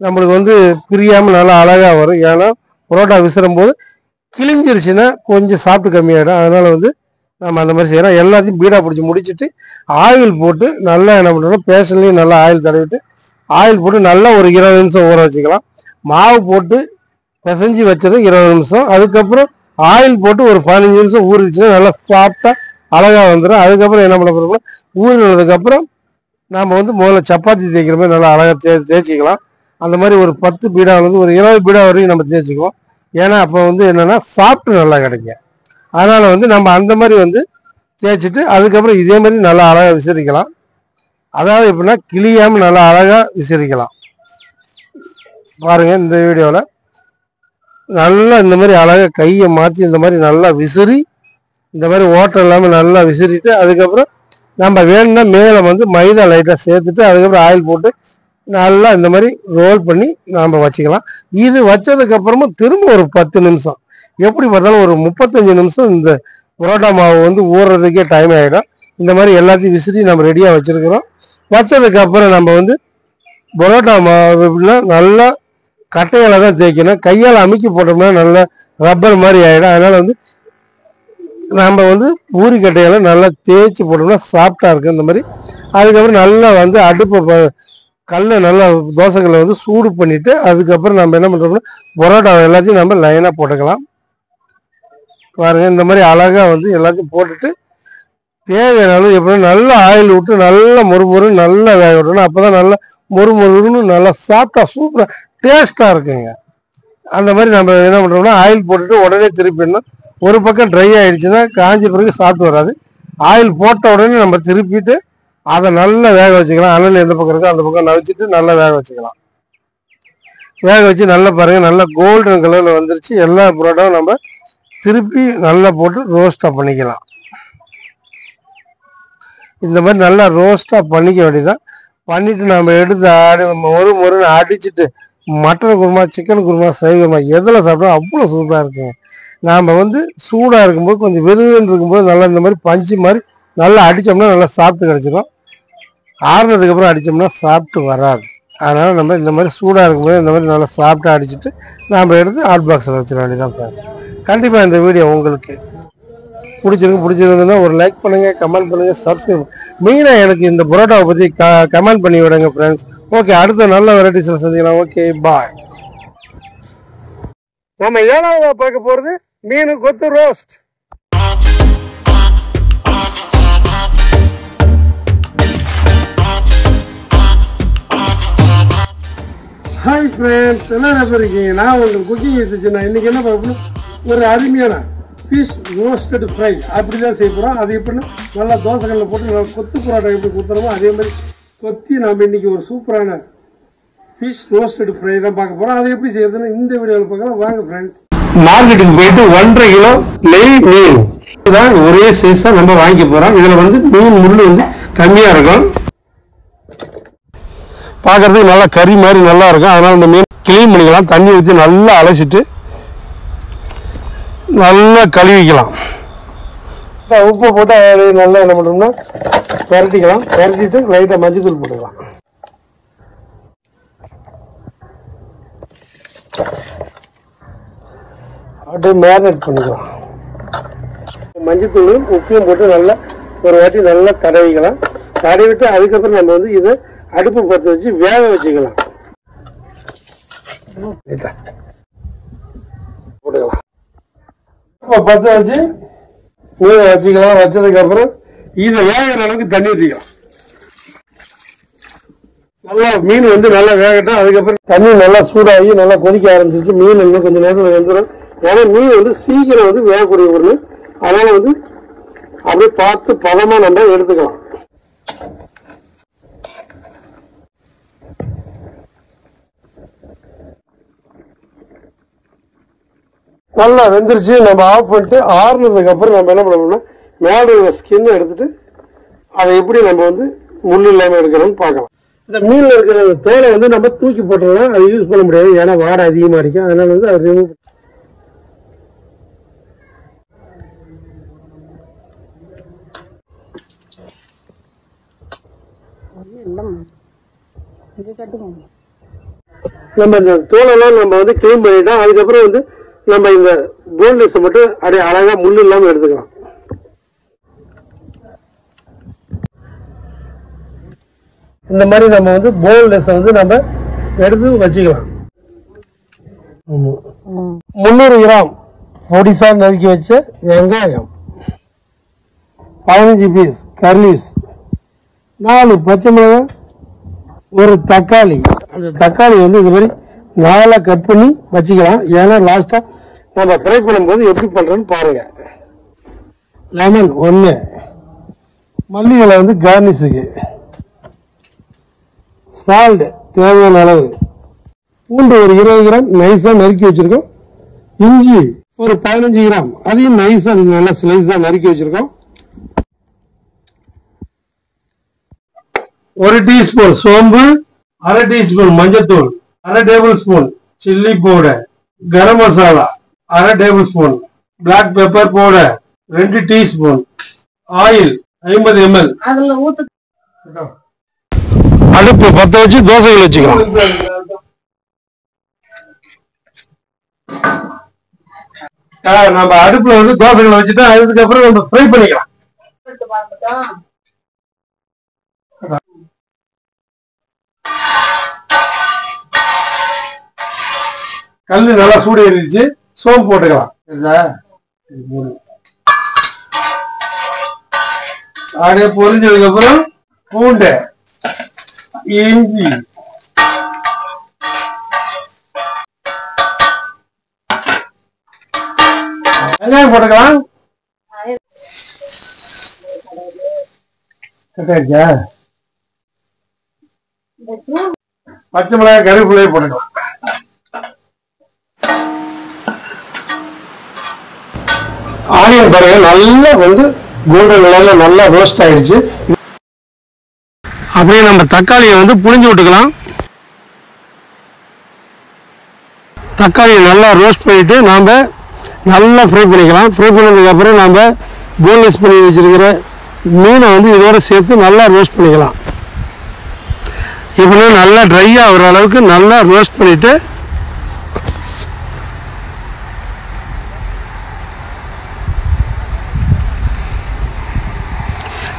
நம்மளுக்கு வந்து பிரியாமல் நல்லா அழகாக வரும். ஏன்னா பரோட்டா விசிறும் போது கிழிஞ்சிருச்சுன்னா கொஞ்சம் சாப்பிட்டு கம்மியாகிடும். அதனால் வந்து நம்ம அந்த மாதிரி செய்கிறோம். எல்லாத்தையும் பீடா பிடிச்சி முடிச்சுட்டு ஆயில் போட்டு நல்லா என்ன பண்ணுறோம், பேஷன்லேயும் நல்லா ஆயில் தடவிட்டு ஆயில் போட்டு நல்லா ஒரு 20 நிமிஷம் ஊற வச்சுக்கலாம். மாவு போட்டு பிசைஞ்சு வச்சது 20 நிமிஷம். அதுக்கப்புறம் ஆயில் போட்டு ஒரு 15 நிமிஷம் ஊறிடுச்சுன்னா நல்லா சாப்பிட்டா அழகாக வந்துடும். அதுக்கப்புறம் என்ன பண்ண போகிறோம்னா ஊறினதுக்கப்புறம் நாம் வந்து முதல்ல சப்பாத்தி தேய்க்கிற மாதிரி நல்லா அழகாக தேய்ச்சிக்கலாம். அந்த மாதிரி ஒரு 10 பீடா வந்து ஒரு 20 பீடா வரைக்கும் நம்ம தேய்ச்சிக்குவோம். ஏன்னா அப்போ வந்து என்னென்னா சாப்பிட்டு நல்லா கிடைக்கும். அதனால் வந்து நம்ம அந்த மாதிரி வந்து தேய்ச்சிட்டு அதுக்கப்புறம் இதே மாதிரி நல்லா அழகாக விசிறிக்கலாம். அதாவது எப்படின்னா கிளியாமல் நல்லா அழகாக விசிறிக்கலாம். பாருங்கள், இந்த வீடியோவில் நல்லா இந்த மாதிரி அழகாக கையை மாற்றி இந்த மாதிரி நல்லா விசிறி இந்த மாதிரி ஓட்டம் இல்லாமல் நல்லா விசிறிட்டு அதுக்கப்புறம் நம்ம வேணும்னா மேலே வந்து மைதா லைட்டாக சேர்த்துட்டு அதுக்கப்புறம் ஆயில் போட்டு நல்லா இந்த மாதிரி ரோல் பண்ணி நாம் வச்சுக்கலாம். இது வச்சதுக்கப்புறமும் திரும்ப ஒரு 10 நிமிஷம், எப்படி பார்த்தாலும் ஒரு 35 நிமிஷம் இந்த பரோட்டா மாவு வந்து ஊறுறதுக்கே டைம் ஆகிடும். இந்த மாதிரி எல்லாத்தையும் விசிறி நம்ம ரெடியாக வச்சுருக்கிறோம். வச்சதுக்கப்புறம் நம்ம வந்து பரோட்டா மாவு எப்படின்னா நல்லா கட்டையால் தான் தேய்க்கணும். கையால் அமுக்கி போட்டோம்னா நல்லா ரப்பர் மாதிரி ஆகிடும். அதனால் வந்து நம்ம வந்து பூரி கட்டையால் நல்லா தேய்ச்சி போட்டோம்னா சாஃப்டாக இருக்கும் இந்த மாதிரி. அதுக்கப்புறம் நல்லா வந்து அடுப்பை கல்லை நல்லா தோசைக்கல்லை வந்து சூடு பண்ணிவிட்டு அதுக்கப்புறம் நம்ம என்ன பண்ணுறோம்னா பரோட்டா எல்லாத்தையும் நம்ம லைனாக போட்டுக்கலாம். பாருங்கள், இந்த மாதிரி அழகாக வந்து எல்லாத்தையும் போட்டுட்டு தேவையான அளவு எப்படின்னா நல்லா ஆயில் விட்டு நல்லா மொறு நல்லா வேக விடணும். அப்போ தான் நல்லா மொறுன்னு நல்லா சாப்பிட்டா சூப்பராக டேஸ்ட்டாக இருக்குங்க. அந்த மாதிரி நம்ம என்ன பண்ணுறோம்னா ஆயில் போட்டுட்டு உடனே திருப்பிடணும். ஒரு பக்கம் ட்ரை ஆகிடுச்சுன்னா காஞ்சி பிறகு சாப்பிட்டு வராது. ஆயில் போட்ட உடனே நம்ம திருப்பிட்டு அதை நல்லா வேக வச்சுக்கலாம். அனல் எந்த பக்கம் இருக்கோ அந்த பக்கம் நவச்சிட்டு நல்லா வேக வச்சுக்கலாம். வேக வச்சு நல்லா பாருங்கள், நல்லா கோல்டன் கலரில் வந்துருச்சு. எல்லா புரோட்டாவும் நம்ம திருப்பி நல்லா போட்டு ரோஸ்ட்டாக பண்ணிக்கலாம். இந்த மாதிரி நல்லா ரோஸ்ட்டாக பண்ணிக்க வேண்டியதான். பண்ணிவிட்டு நம்ம எடுத்து மொறுன்னு அடிச்சுட்டு மட்டன் குருமா, சிக்கன் குருமா, சைவ குருமா எதில் சாப்பிட்டோம் அவ்வளோ சூப்பராக இருக்குங்க. நாம் சூடாக இருக்கும்போது கொஞ்சம் வெதுன்னு இருக்கும்போது நல்லா இந்த மாதிரி பஞ்சு மாதிரி நல்லா அடித்தோம்னா நல்லா சாப்பிட்டு கிடச்சிடும். ஆறுனதுக்கப்புறம் அடித்தோம்னா சாப்பிட்டு வராது. அதனால் நம்ம இந்த மாதிரி சூடாக இருக்கும்போது இந்த மாதிரி நல்லா சாப்பிட்டு அடிச்சுட்டு நாம் எடுத்து ஹாட் பாக்ஸில் வச்சிட வேண்டியதான் ஃப்ரெண்ட்ஸ். கண்டிப்பாக இந்த வீடியோ உங்களுக்கு பிடிச்சிருந்ததுன்னா ஒரு லைக் பண்ணுங்கள், கமெண்ட் பண்ணுங்கள், சப்ஸ்கிரைப். மெயினாக எனக்கு இந்த பரோட்டாவை பற்றி கமெண்ட் பண்ணி விடுங்க ஃப்ரெண்ட்ஸ். ஓகே, அடுத்த நல்ல வெரைட்டிஸில் சந்திக்கலாம். ஓகே, பாய். நம்ம 7வது பார்க்க போகிறது மீன் கொத்து ரோஸ்ட். ஹாய் ஃப்ரெண்ட்ஸ், என்ன இருக்கீங்க? நான் உங்களுக்கு குக்கிங் வச்சுச்சுன்னா இன்றைக்கி என்ன பார்க்கணும், ஒரு அருமையான ஃபிஷ் ரோஸ்டட் ஃப்ரை அப்படி தான் செய்ய போகிறோம். அது எப்படின்னா நல்லா தோசைகளில் போட்டு நல்லா கொத்து பரோட்டா எப்படி கொடுத்துறோமோ அதே மாதிரி கொத்தி நாம் இன்றைக்கி ஒரு சூப்பரான ஃபிஷ் ரோஸ்டட் ஃப்ரை தான் பார்க்க போகிறோம். அது எப்படி செய்யறதுன்னு இந்த வீடியோவில் பார்க்கலாம். வாங்க ஃப்ரெண்ட்ஸ். மார்க்கெட்டுக்கு போயிட்டு 1.5 கிலோ நெய் மீன் தான் ஒரே சைஸாக நம்ம வாங்கி போகிறோம். இதில் மீன் முள் கம்மியாக இருக்கும், பார்க்கறதுக்கு நல்லா கறி மாதிரி நல்லா இருக்கும். அதனால் இந்த மீன் கிளீன் பண்ணிக்கலாம். தண்ணி ஊற்றி நல்லா அலசிட்டு நல்லா கழுவிக்கலாம். உப்பு போட்டு நல்லா என்ன பண்ணுறோம்னா பரட்டிக்கலாம். பரட்டிட்டு லைட்டாக மஞ்சள் போட்டுக்கலாம். அப்படியே மேரினேட் பண்ணிக்கலாம். மஞ்சத்தூள் உப்பையும் போட்டு நல்லா ஒரு வாட்டி நல்லா தடவிக்கலாம். தடவிட்டு அதுக்கப்புறம் நம்ம இதை அடுப்பு பற்ற வச்சு வேக வச்சுக்கலாம். போட்டுக்கலாம். பற்ற வச்சு மீனை வச்சுக்கலாம். வச்சதுக்கு அப்புறம் இதை வேகிற அளவுக்கு தண்ணி ஊற்றிக்கலாம். நல்லா மீன் நல்லா வேகட்டும். அதுக்கப்புறம் தண்ணி நல்லா சூடாகி நல்லா கொதிக்க ஆரம்பிச்சிருச்சு. மீன் இன்னும் கொஞ்சம் நேரத்தில் வெந்துடும். ஏன்னா மீன் சீக்கிரம் வேகக்கூடிய பொருள். அதனால அப்படியே பார்த்து பதமா நம்ம எடுத்துக்கலாம். நல்லா வெந்துருச்சு. நம்ம ஆஃப் பண்ணிட்டு ஆறுனதுக்கு அப்புறம் நம்ம என்ன பண்ணணும்னா மேலே உள்ள ஸ்கின் எடுத்துட்டு அதை எப்படி நம்ம முள் இல்லாமல் எடுக்கணும்னு பார்க்கலாம். இந்த மீன்ல இருக்கிற தோலை நம்ம தூக்கி போட்டுடலாம். அதை யூஸ் பண்ண முடியாது, ஏன்னா வாடை அதிகமா இருக்கும். அதனால அதை ரிமூவ். நம்ம இந்த தோலெல்லாம் நம்ம கிளீன் பண்ணிட்டோம். அதுக்கப்புறம் நம்ம இந்த போன்லெஸ் மட்டும் அப்படியே அழகா முள் இல்லாம எடுத்துக்கலாம். இந்த மாதிரி நம்ம போன்லெஸ் நம்ம எடுத்து வச்சுக்கலாம். 300 கிராம் பொடிசா நறுக்கி வச்ச வெங்காயம், 15 பீஸ் கர்லீவ்ஸ், 4 பச்சை மிளகாய், ஒரு தக்காளி. அந்த தக்காளி இந்த மாதிரி 4 கட் பண்ணி வச்சுக்கலாம். ஏன்னா லாஸ்டா நம்ம ஃப்ரை பண்ணும்போது எப்படி பண்றோம்னு பாருங்க. லெமன் 1, மல்லி இலை கார்னிஷுக்கு, சால்ட் தேவையான அளவு, பூண்டு ஒரு 20 கிராம் நைஸா நறுக்கி வச்சிருக்கோம், இஞ்சி ஒரு 15 கிராம் அதையும் நைஸா நல்லா ஸ்லைஸா நறுக்கி வச்சிருக்கோம், 1 டீஸ்பூன் சோம்பு, 1/2 டீஸ்பூன் மஞ்சத்தூள், 1/2 tablespoon chilli powder, garam masala 1/2 tablespoon, black pepper powder 2 teaspoon, oil 50 ml. அடுப்பு பத்த வச்சு தோசைகள் வச்சுக்கலாம். நம்ம அடுப்புல தோசைகளை வச்சுட்டா அதுக்கப்புறம் நம்ம ஃப்ரை பண்ணிக்கலாம். கல்லு நல்லா சூடு ஏறிடுச்சு. சோம்பு போட்டுக்கலாம். அப்படியே பொரிஞ்சதுக்கு அப்புறம் பூண்டு, இஞ்சி, வெங்காயம் போட்டுக்கலாம். பச்சை மிளகாய், கருவேப்பிலையை போட்டுக்கலாம். ஆனியன் பாருங்க நல்லா வந்து கோல்டன் கலர்ல நல்லா ரோஸ்ட் ஆயிடுச்சு. அப்படியே நம்ம தக்காளியை வந்து புளிஞ்சு விட்டுக்கலாம். தக்காளியை நல்லா ரோஸ்ட் பண்ணிட்டு நாம் நல்லா ஃப்ரை பண்ணிக்கலாம். ஃப்ரை பண்ணதுக்கப்புறம் நம்ம போன்லெஸ் பண்ணி வச்சுருக்கிற மீனை வந்து இதோட சேர்த்து நல்லா ரோஸ்ட் பண்ணிக்கலாம். இப்படி நல்லா ட்ரை ஆகிற அளவுக்கு நல்லா ரோஸ்ட் பண்ணிவிட்டு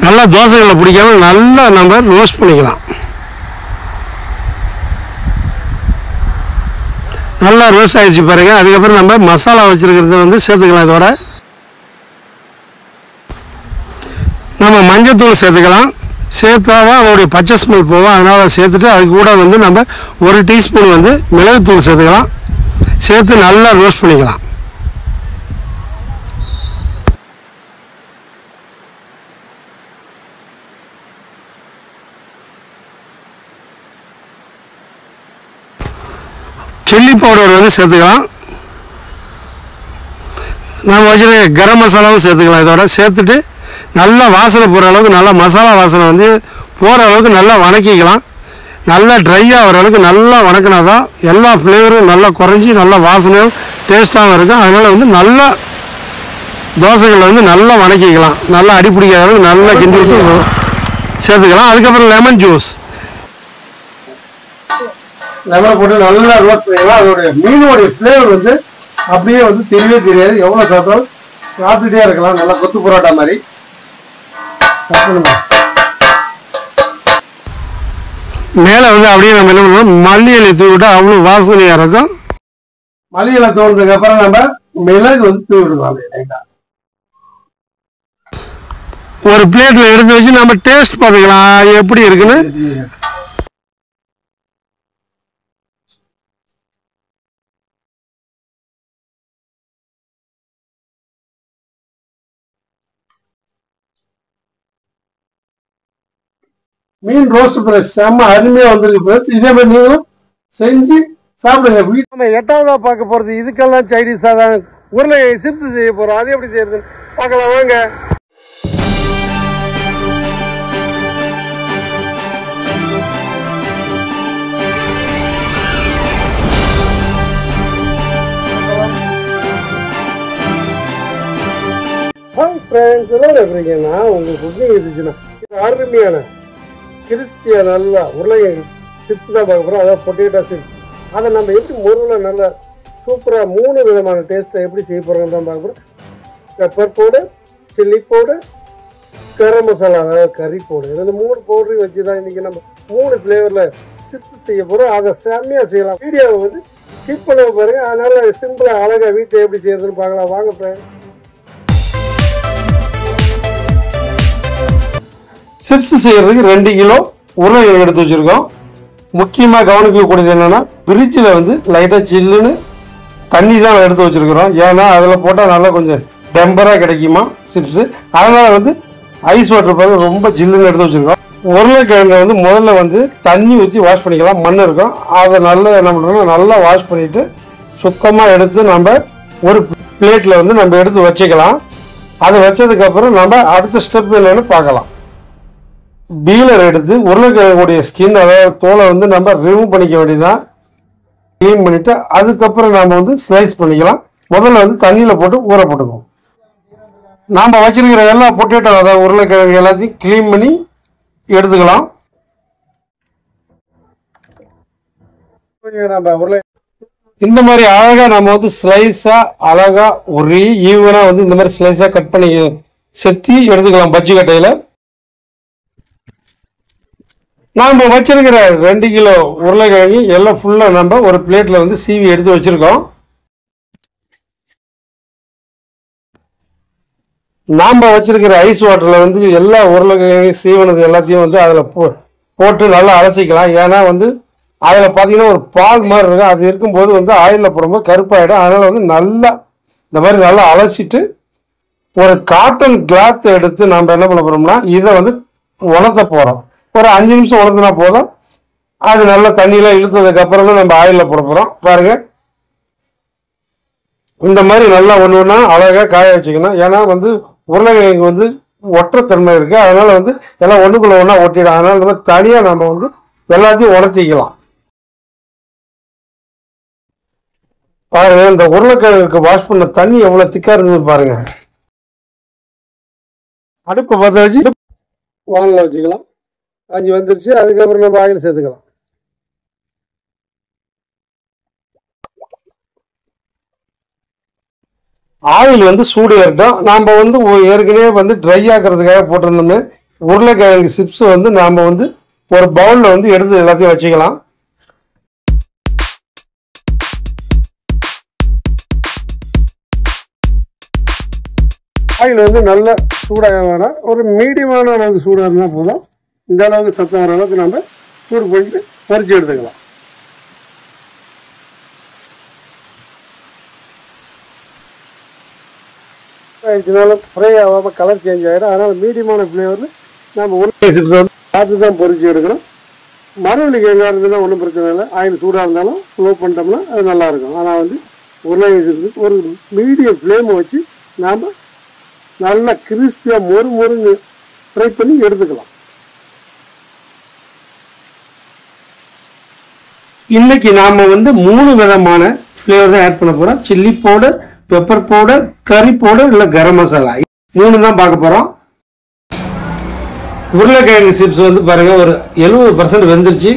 நல்லா தோசைகளை பிடிக்காம நல்லா நம்ம ரோஸ்ட் பண்ணிக்கலாம். நல்லா ரோஸ்ட் ஆகிடுச்சு பாருங்க. அதுக்கப்புறம் நம்ம மசாலா வச்சுருக்கிறத வந்து சேர்த்துக்கலாம். இதோட நம்ம மஞ்சத்தூள் சேர்த்துக்கலாம். சேர்த்தாதான் அதோடைய பச்சை ஸ்மெல் போகும். அதனால் சேர்த்துட்டு அது கூட வந்து நம்ம 1 டீஸ்பூன் வந்து மிளகுத்தூள் சேர்த்துக்கலாம். சேர்த்து நல்லா ரோஸ்ட் பண்ணிக்கலாம். சில்லி பவுடர் வந்து சேர்த்துக்கலாம். நம்ம வச்சுருக்க கரம் மசாலாவும் சேர்த்துக்கலாம். இதோட சேர்த்துட்டு நல்லா வாசனை போகிற அளவுக்கு நல்லா மசாலா வாசனை வந்து போகிற அளவுக்கு நல்லா வணக்கிக்கலாம். நல்லா ட்ரை ஆகிற அளவுக்கு நல்லா வணக்கினா தான் எல்லா ஃப்ளேவரும் நல்லா குறைஞ்சி நல்லா வாசனையும் டேஸ்ட்டாகவும் இருக்கும். அதனால் வந்து நல்லா தோசைகளை வந்து நல்லா வணக்கிக்கலாம். நல்லா அடிப்பிடிக்காத அளவுக்கு நல்லா கிண்டி விட்டு சேர்த்துக்கலாம். அதுக்கப்புறம் லெமன் ஜூஸ் லெமனை போட்டு நல்லா ரோஸ்ட் பண்ணிக்கலாம். அதோடைய மீனோடைய ஃப்ளேவர் வந்து அப்படியே வந்து தெரியவே தெரியாது. எவ்வளோ சாப்பிட்டாலும் சாப்பிட்டுட்டே இருக்கலாம். நல்லா கொத்து பரோட்டா மாதிரி. மேலே வந்து அப்படியே நம்ம என்ன பண்ணுவோம், மல்லி இலை தூவி விட்டா அவ்வளோ வாசனையாக இருக்கும். மல்லி இலை தூவுனதுக்கு அப்புறம் நம்ம மிளகு வந்து தூவி விடுவோம். ஒரு பிளேட்ல எடுத்து வச்சு நம்ம டேஸ்ட் பார்த்துக்கலாம் எப்படி இருக்குன்னு. மீன் ரோஸ்ட் பிரஸ் செம்ம அருமையா வந்திருக்கு பிரஸ். இதே மாதிரி நீங்களும் செஞ்சு சாப்பிடுங்க. நம்ம 8வதா பார்க்க போறது இதுக்கெல்லாம் சைனீஸா தான் உருளைக்கிழங்கு சிப்ஸ் செய்ய போறோம். அது எப்படி செய்யறது பார்க்கலாம் வாங்க. ஃப்ரெண்ட்ஸ் எல்லாம் எப்படிங்கன்னா உங்களுக்கு குக்கிங் இருந்துச்சுன்னா அருமையான கிறிஸ்பியா நல்லா உருளைக்கிழங்கு சிப்ஸ் தான் பார்க்க போகிறோம். அதாவது பொட்டேட்டோ சிப்ஸ். அதை நம்ம எப்படி முருகில் நல்லா சூப்பராக 3 விதமான டேஸ்ட்டை எப்படி செய்ய போகிறோம்னு தான் பார்க்க போகிறோம். Pepper powder, chilli powder, garam masala அதாவது கறி பவுடர். இந்த 3 பவுடரையும் வச்சு தான் இன்றைக்கி நம்ம 3 ஃப்ளேவரில் சிப்ஸ் செய்ய போகிறோம். அதை செம்மையாக செய்யலாம். வீடியோவை வந்து ஸ்கிப் பண்ண பாருங்க. அதனால் சிம்பிளாக அழகாக வீட்டில் எப்படி செய்யறதுன்னு பார்க்கலாம் வாங்க ஃப்ரெண்ட். சிப்ஸ் செய்கிறதுக்கு 2 கிலோ உருளைக்கிழங்கு எடுத்து வச்சுருக்கோம். முக்கியமாக கவனிக்கக்கூடியது என்னென்னா ஃப்ரிட்ஜில் வந்து லைட்டாக சில்லுன்னு தண்ணி தான் எடுத்து வச்சுருக்குறோம். ஏன்னா அதில் போட்டால் நல்லா கொஞ்சம் டெம்பராக கிடைக்குமா சிப்ஸு. அதனால் வந்து ஐஸ் வாட்டர் பாருங்க ரொம்ப ஜில்லுன்னு எடுத்து வச்சுருக்கோம். உருளைக்கிழங்கை வந்து முதல்ல வந்து தண்ணி ஊற்றி வாஷ் பண்ணிக்கலாம். மண் இருக்கும். அதை நல்லா என்ன பண்ணுறோம்னா நல்லா வாஷ் பண்ணிவிட்டு சுத்தமாக எடுத்து நம்ம ஒரு பிளேட்டில் வந்து நம்ம எடுத்து வச்சுக்கலாம். அதை வச்சதுக்கப்புறம் நம்ம அடுத்த ஸ்டெப் என்னென்னு பார்க்கலாம். பீலர் எடுத்து உருளைக்கிழங்குடைய ஸ்கின் அதாவது தோலை வந்து நம்ம ரிமூவ் பண்ணிக்க வேண்டியதான். க்ளீன் பண்ணிவிட்டு அதுக்கப்புறம் நம்ம வந்து ஸ்லைஸ் பண்ணிக்கலாம். முதல்ல வந்து தண்ணியில் போட்டு ஊற போட்டுக்குவோம். நாம் வச்சிருக்கிற எல்லா பொட்டேட்டோ அதாவது உருளைக்கிழங்கு எல்லாத்தையும் க்ளீன் பண்ணி எடுத்துக்கலாம். இந்த மாதிரி அழகாக நம்ம வந்து ஸ்லைஸாக அழகாக ஒரே ஈவனாக வந்து இந்த மாதிரி ஸ்லைஸாக கட் பண்ணி செத்தி எடுத்துக்கலாம். பஜ்ஜி கட்டையில் நாம் வச்சிருக்கிற 2 கிலோ உருளைக்கிழங்கு எல்லாம் ஃபுல்லாக நம்ம ஒரு பிளேட்டில் வந்து சீவி எடுத்து வச்சுருக்கோம். நாம் வச்சிருக்கிற ஐஸ் வாட்டரில் வந்து எல்லா உருளைக்கிழங்கையும் சீவனது எல்லாத்தையும் வந்து அதில் போட்டு நல்லா அலசிக்கலாம். ஏன்னா வந்து அதில் பார்த்தீங்கன்னா ஒரு பால் மாதிரி இருக்கும். அது இருக்கும்போது வந்து ஆயிலில் போடும்போது கருப்பாயிடும். அதனால் வந்து நல்லா இந்த மாதிரி நல்லா அலசிட்டு ஒரு காட்டன் கிளாத் எடுத்து நம்ம என்ன பண்ண போகிறோம்னா இதை வந்து உலர்த்த போகிறோம். ஒரு 5 நிமிஷம் உலர்த்தினா போதும். அது நல்லா தண்ணியெலாம் இழுத்ததுக்கு அப்புறம் தான் நம்ம ஆயிலில் போட போகிறோம். பாருங்கள், இந்த மாதிரி நல்லா ஒன்று ஒன்றா அழகாக காய வச்சுக்கணும். ஏன்னா வந்து உருளைக்கிழங்கு வந்து ஒற்றத்தன்மை இருக்குது. அதனால் வந்து எல்லாம் ஒன்றுக்குள்ள ஒன்றா ஒட்டிடும். அதனால் இந்த மாதிரி தனியாக நம்ம வந்து எல்லாத்தையும் உடச்சிக்கலாம். பாருங்க, இந்த உருளைக்கிழங்குக்கு வாஷ் பண்ண தண்ணி எவ்வளோ திக்காக இருந்தது பாருங்க. அடுப்பை பற்ற வச்சு வானலில் வச்சுக்கலாம். காஞ்சி வந்துருச்சு. அதுக்கப்புறம் நம்ம ஆயில் சேர்த்துக்கலாம். ஆயில் வந்து சூடு ஏறட்டும். நாம் வந்து ஏற்கனவே வந்து ட்ரை ஆக்கிறதுக்காக போட்டிருந்தோமே உருளைக்கிழங்கு சிப்ஸ் வந்து நாம் வந்து ஒரு பவுலில் வந்து எடுத்து எல்லாத்தையும் வச்சுக்கலாம். ஆயில் வந்து நல்லா சூடாக வேணாம், ஒரு மீடியமான அளவுக்கு சூடாக இருந்தால் போதும். இந்த அளவுக்கு சத்தம் வர அளவுக்கு நம்ம சூடு பண்ணிட்டு பொரிச்சு எடுத்துக்கலாம். இதனால ஃப்ரை ஆகாமல் கலர் சேஞ்ச் ஆகிடும். அதனால் மீடியமான ஃப்ளேவரில் நம்ம உருளைக்கிழங்கு சிப்ஸ் வந்து பார்த்து தான் பொரிச்சு எடுக்கணும். மரவள்ளிக்கு எங்கே இருந்ததுன்னா ஒன்றும் பிரச்சனை இல்லை. ஆயில் சூடாக இருந்தாலும் ஸ்லோ பண்ணிட்டோம்னா அது நல்லாயிருக்கும். ஆனால் வந்து உருளைக்கிழங்கு சிப்ஸ் ஒரு மீடியம் ஃப்ளேமை வச்சு நாம் நல்லா கிறிஸ்பியாக மொறுன்னு ஃப்ரை பண்ணி எடுத்துக்கலாம். இன்னைக்கு நாம் வந்து 3 விதமான ஃப்ளேவர் தான் ஆட் பண்ண போகிறோம். சில்லி பவுடர், பெப்பர் பவுடர், கறி பவுடர், இல்லை கரம் மசாலா, 3 தான் பார்க்க போகிறோம். உருளைக்கிழங்கு சிப்ஸ் வந்து பாருங்கள் ஒரு 70% வெந்துருச்சு.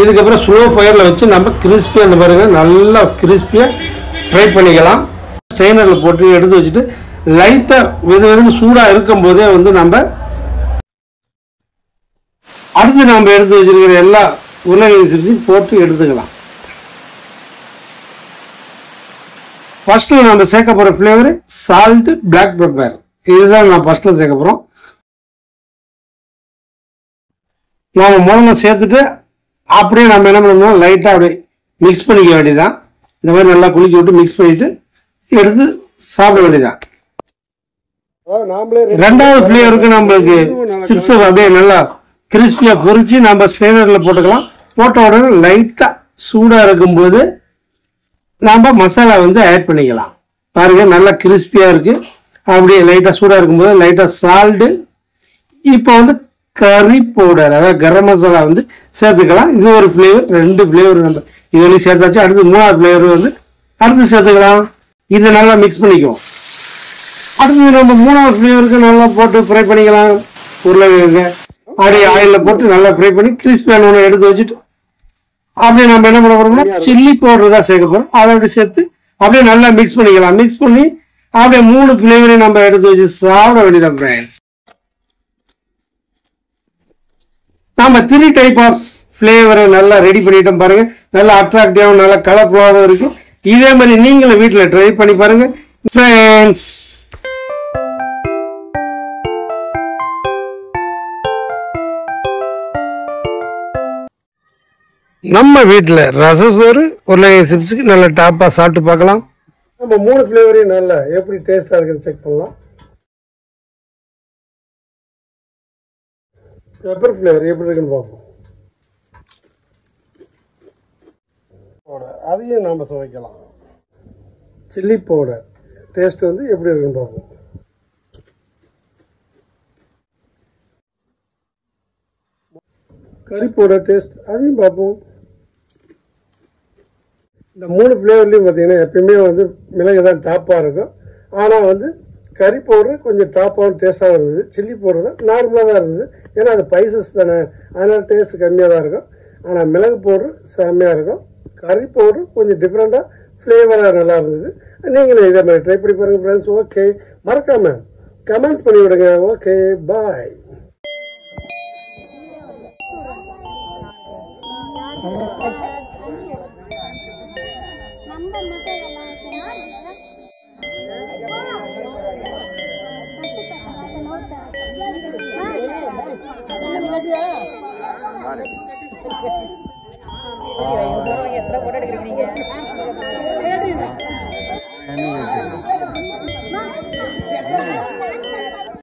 இதுக்கப்புறம் ஸ்லோ ஃபயரில் வச்சு நம்ம கிறிஸ்பியாக அந்த பாருங்கள் நல்லா கிறிஸ்பியாக ஃப்ரை பண்ணிக்கலாம். ஸ்ட்ரெயினரில் போட்டு எடுத்து வச்சுட்டு லைட்டாக வெதுன்னு சூடாக இருக்கும் போதே வந்து நம்ம அடுத்து நம்ம எடுத்து வச்சிருக்கிற எல்லா உருளைக்கிழங்கு சிப்ஸையும் போட்டு எடுத்துக்கலாம். ஃபர்ஸ்ட்டில் நம்ம சேர்க்க போகிற ஃப்ளேவரு சால்ட்டு, பிளாக் பெப்பர். இதுதான் நான் ஃபர்ஸ்ட்டில் சேர்க்க போகிறோம். நாம் முதல்ல சேர்த்துட்டு அப்படியே நம்ம என்ன பண்ணணும், லைட்டாக அப்படியே மிக்ஸ் பண்ணிக்க வேண்டியதான். இந்த மாதிரி நல்லா குலுக்கி விட்டு மிக்ஸ் பண்ணிவிட்டு எடுத்து சாப்பிட வேண்டியதான். ரெண்டாவது ஃப்ளேவருக்கு நம்மளுக்கு சிப்ஸ் அப்படியே நல்லா கிறிஸ்பியாக பொரிச்சு நம்ம ஸ்ட்ரெயினரில் போட்டுக்கலாம். போட்ட உடனே லைட்டாக சூடாக இருக்கும்போது நாம் மசாலா வந்து ஆட் பண்ணிக்கலாம். பாருங்கள் நல்லா கிறிஸ்பியாக இருக்குது. அப்படியே லைட்டாக சூடாக இருக்கும்போது லைட்டாக சால்ட்டு, இப்போ வந்து கறி பவுடர் அதாவது கரம் மசாலா வந்து சேர்த்துக்கலாம். இது ஒரு ஃப்ளேவர், 2 ஃப்ளேவர் நம்ம இது வரையும் சேர்த்தாச்சு. அடுத்து 3வது ஃப்ளேவர் வந்து அடுத்து சேர்த்துக்கலாம். இதை நல்லா மிக்ஸ் பண்ணிக்குவோம். அடுத்தது நம்ம 3வது ஃப்ளேவருக்கு நல்லா போட்டு ஃப்ரை பண்ணிக்கலாம். உருளைக்கிழங்கு அப்படியே ஆயிலில் போட்டு நல்லா ஃப்ரை பண்ணி கிறிஸ்பியான ஒன்று எடுத்து வச்சுட்டு அப்படியே நம்ம என்ன பண்ண போறோம்னா சில்லி பவுடர் தான் சேர்க்க போகிறோம். அதை அப்படி சேர்த்து அப்படியே நல்லா மிக்ஸ் பண்ணிக்கலாம். மிக்ஸ் பண்ணி அப்படியே 3 ஃப்ளேவரையும் நம்ம எடுத்து வச்சு சாப்பிட வேண்டியதான் ஃப்ரெண்ட்ஸ். நம்ம 3 டைப் ஆஃப் ஃப்ளேவரை நல்லா ரெடி பண்ணிட்டோம் பாருங்க. நல்லா அட்ராக்டிவாகவும் நல்லா கலர்ஃபுல்லாகவும் இருக்கு. இதே மாதிரி நீங்களும் வீட்டில் ட்ரை பண்ணி பாருங்க ஃப்ரெண்ட்ஸ். நம்ம வீட்டில் ரசசோறு உருளைக்கிழங்கு சிப்ஸுக்கு நல்லா டாப்பாக சாப்பிட்டு பார்க்கலாம். நம்ம 3 ஃப்ளேவரையும் நல்லா எப்படி டேஸ்டாக இருக்குன்னு செக் பண்ணலாம். பெப்பர் ஃப்ளேவர் எப்படி இருக்குன்னு பார்ப்போம். அதையும் நாம் சுவைக்கலாம். சில்லி பவுடர் டேஸ்ட் வந்து எப்படி இருக்குன்னு பார்ப்போம். கறி பவுடர் டேஸ்ட் அதையும் பார்ப்போம். இந்த 3 ஃப்ளேவர்லையும் பார்த்தீங்கன்னா எப்பயுமே வந்து மிளகு தான் டாப்பாக இருக்கும். ஆனால் வந்து கறி பவுடர் கொஞ்சம் டாப்பாகவும் டேஸ்ட்டாக இருந்தது. சில்லி பவுடர் தான் நார்மலாக தான் இருந்தது. ஏன்னா அது ஸ்பைசஸ் தானே, அதனால் டேஸ்ட் கம்மியாக தான் இருக்கும். ஆனால் மிளகு பவுடர் செம்மையாக இருக்கும். கறி பவுடர் கொஞ்சம் டிஃப்ரெண்ட்டாக ஃப்ளேவராக நல்லா இருந்தது. நீங்களும் இதே மாதிரி ட்ரை பண்ணி பாருங்கள் ஃப்ரெண்ட்ஸ். ஓகே, மறக்காமல் கமெண்ட்ஸ் பண்ணி விடுங்க. ஓகே, பாய். நம்ம மட்டும் தண்ணி